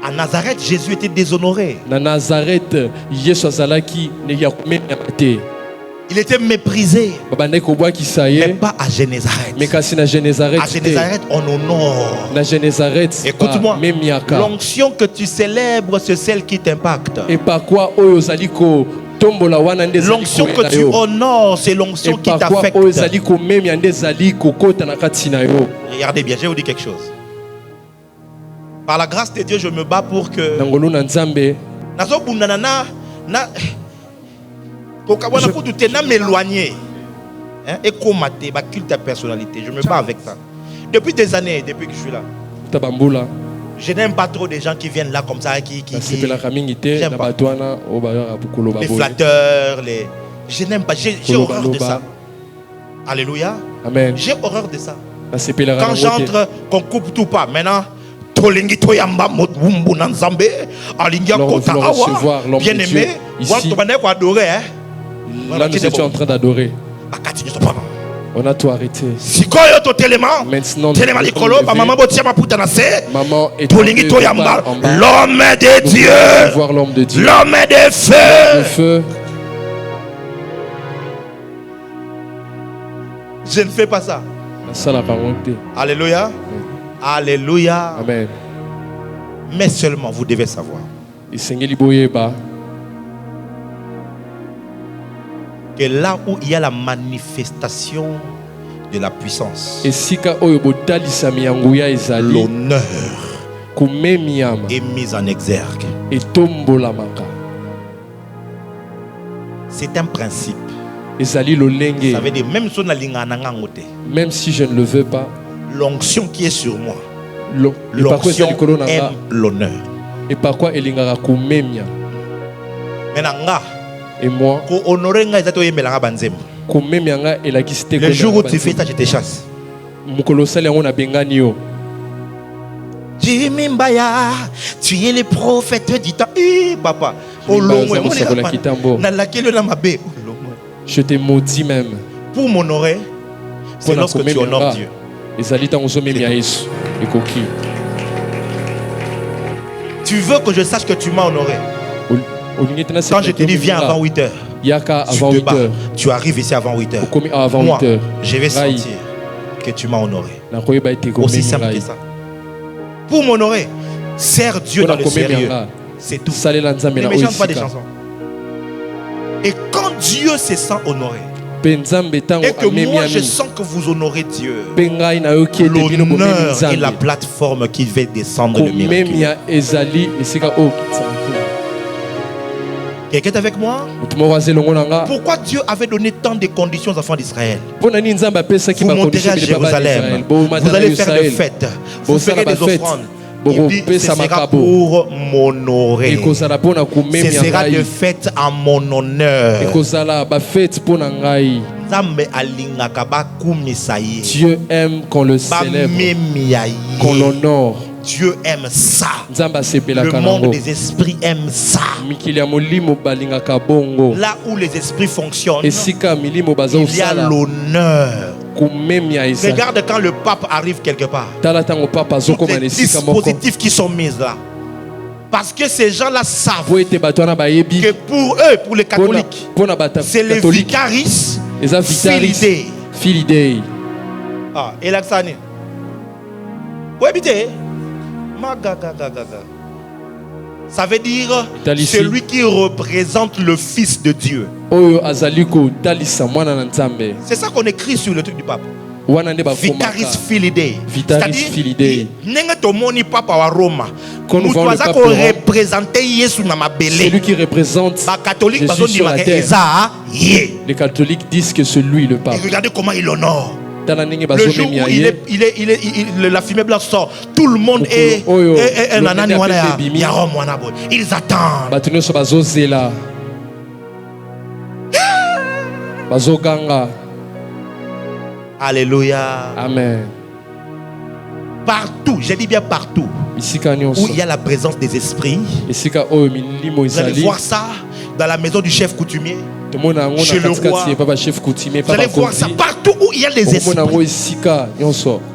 À Nazareth, Jésus était déshonoré. Il était méprisé. Mais pas à Génézareth. À Génézareth, on honore. Écoute-moi, l'onction que tu célèbres, c'est celle qui t'impacte. L'onction que tu honores, c'est l'onction qui t'affecte. Regardez bien, je vais vous dire quelque chose. Par la grâce de Dieu, je me bats pour que m'éloigner et commater ma culte à personnalité. Je me bats avec ça. Depuis des années, depuis que je suis là, je n'aime pas trop des gens qui viennent là comme ça, j'aime pas. Les flatteurs, je n'aime pas, j'ai horreur de ça. Alléluia. Amen. J'ai horreur de ça. Quand j'entre, qu'on coupe tout pas. Maintenant, bien aimé, là nous étions en train d'adorer. On a tout arrêté. Maintenant, maman est l'homme de Dieu, voir l'homme de Dieu, l'homme de feu. Je ne fais pas ça. Alléluia. Alléluia. Amen. Mais seulement vous devez savoir que là où il y a la manifestation de la puissance, l'honneur est mis en exergue. C'est un principe. Ça veut dire même si je ne le veux pas, l'onction qui est sur moi, l'onction aime l'honneur. Et par quoi elle est et moi, le jour où tu fais ça, je te chasse. Jimmy Mbaya, tu es le prophète du temps. Papa, je te maudis même. Pour m'honorer, c'est lorsque tu honores Dieu. Tu veux que je sache que tu m'as honoré. Quand je te dis viens avant 8h, tu arrives ici avant 8h. Moi, je vais sentir que tu m'as honoré. Aussi simple que ça. Pour m'honorer, sers Dieu dans le sérieux. C'est tout. Ne me chante pas des chansons. Et quand Dieu se sent honoré, et que moi je sens que vous honorez Dieu, l'honneur est la plateforme qui va descendre le miracle. Quelqu'un est avec moi? Pourquoi Dieu avait donné tant de conditions aux enfants d'Israël? Vous monterez à Jérusalem, vous allez faire des fêtes, vous ferez des offrandes. Il dit, ce sera pour m'honorer. Ce sera de fête à mon honneur. Dieu aime qu'on le célèbre, qu'on l'honore. Dieu aime ça. Le monde des esprits aime ça. Là où les esprits fonctionnent, il y a l'honneur. Regarde quand le pape arrive quelque part. Toutes les dispositifs qui sont mis là. Parce que ces gens-là savent que pour eux, pour les catholiques, c'est les vicaris Filidei. Ah, et l'Axani. Vous habitez? Ça veut dire celui qui représente le Fils de Dieu. C'est ça qu'on écrit sur le truc du pape. Vicaris Filidei. C'est-à-dire, c'est lui qui représente Jésus sur la terre. Les catholiques disent que c'est lui le pape. Et regardez comment il honore. Le jour où la fumée blanche sort, tout le monde est ils attendent. Alléluia. Amen. Partout, j'ai dit bien partout, où il y a la présence des esprits. Vous allez voir ça dans la maison du chef coutumier, chez le roi. Vous allez voir ça partout où il y a les esprits.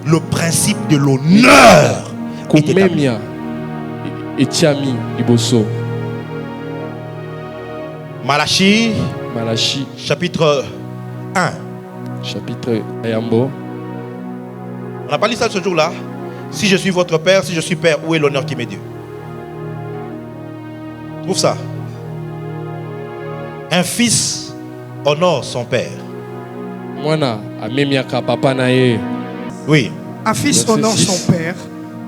Le principe de l'honneur est établi. Malachie, chapitre 1. On n'a pas lu ça ce jour-là. Si je suis votre père, si je suis père, où est l'honneur qui m'est dû? Trouve ça. Un fils honore son père. Oui. Un fils honore son père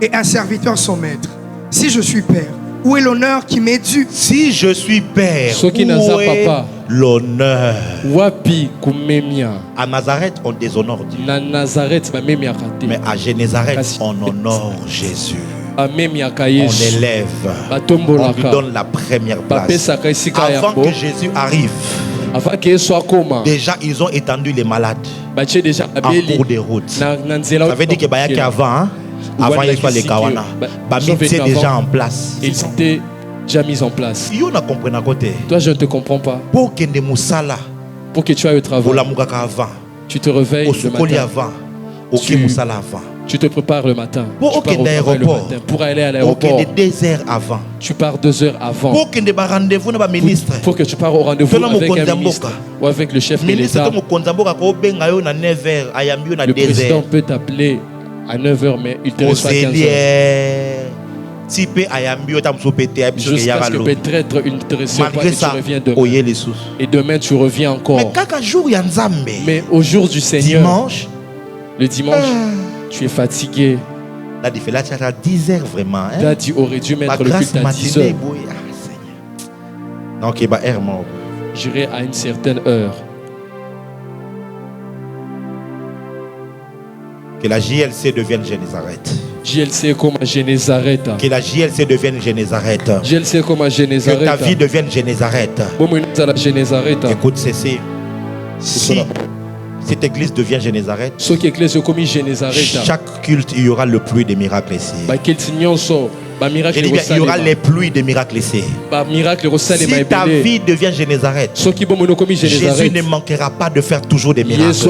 et un serviteur son maître. Si je suis père, où est l'honneur qui m'est dû? Si je suis père, où est l'honneur? À Nazareth, on déshonore Dieu. Mais à Génézareth, on honore Jésus. On l'élève. On lui donne la première place. Avant que Jésus arrive, déjà ils ont étendu les malades en cours de route. Ça veut dire que avant, avant il soit les kawana, c'est déjà en place. Ils étaient déjà mis en place. Toi, je ne te comprends pas. Pour que tu ailles au travail, tu te réveilles le matin. Tu te prépares le matin. Pour aller à l'aéroport, tu pars 2 heures avant. Pour que tu pars au rendez-vous avec un ministre ou avec le chef de l'État. Le président peut t'appeler à 9 heures, mais il te reçoit à 15 heures. Jusqu'à ce que peut-être une te reçoive et tu reviens demain. Et demain tu reviens encore. Mais au jour du Seigneur, le dimanche, tu es fatigué. Daddy aurait dû mettre le culte à 10 heures. J'irai à une certaine heure. Que la JLC devienne Génézareth. JLC comme à Génézareth. Que la JLC devienne Génézareth. JLC comme à Génézareth. Que ta vie devienne Génézareth. Écoute ceci. Si cette église devient Génézareth, chaque culte, il y aura le pluie des miracles ici. Il y aura les pluies des miracles ici. Si ta vie devient Génézareth, Jésus ne manquera pas de faire toujours des miracles.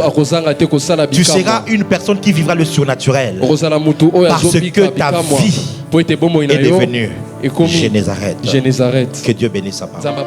Tu seras une personne qui vivra le surnaturel. Parce que ta vie est devenue Génézareth. Que Dieu bénisse sa parole.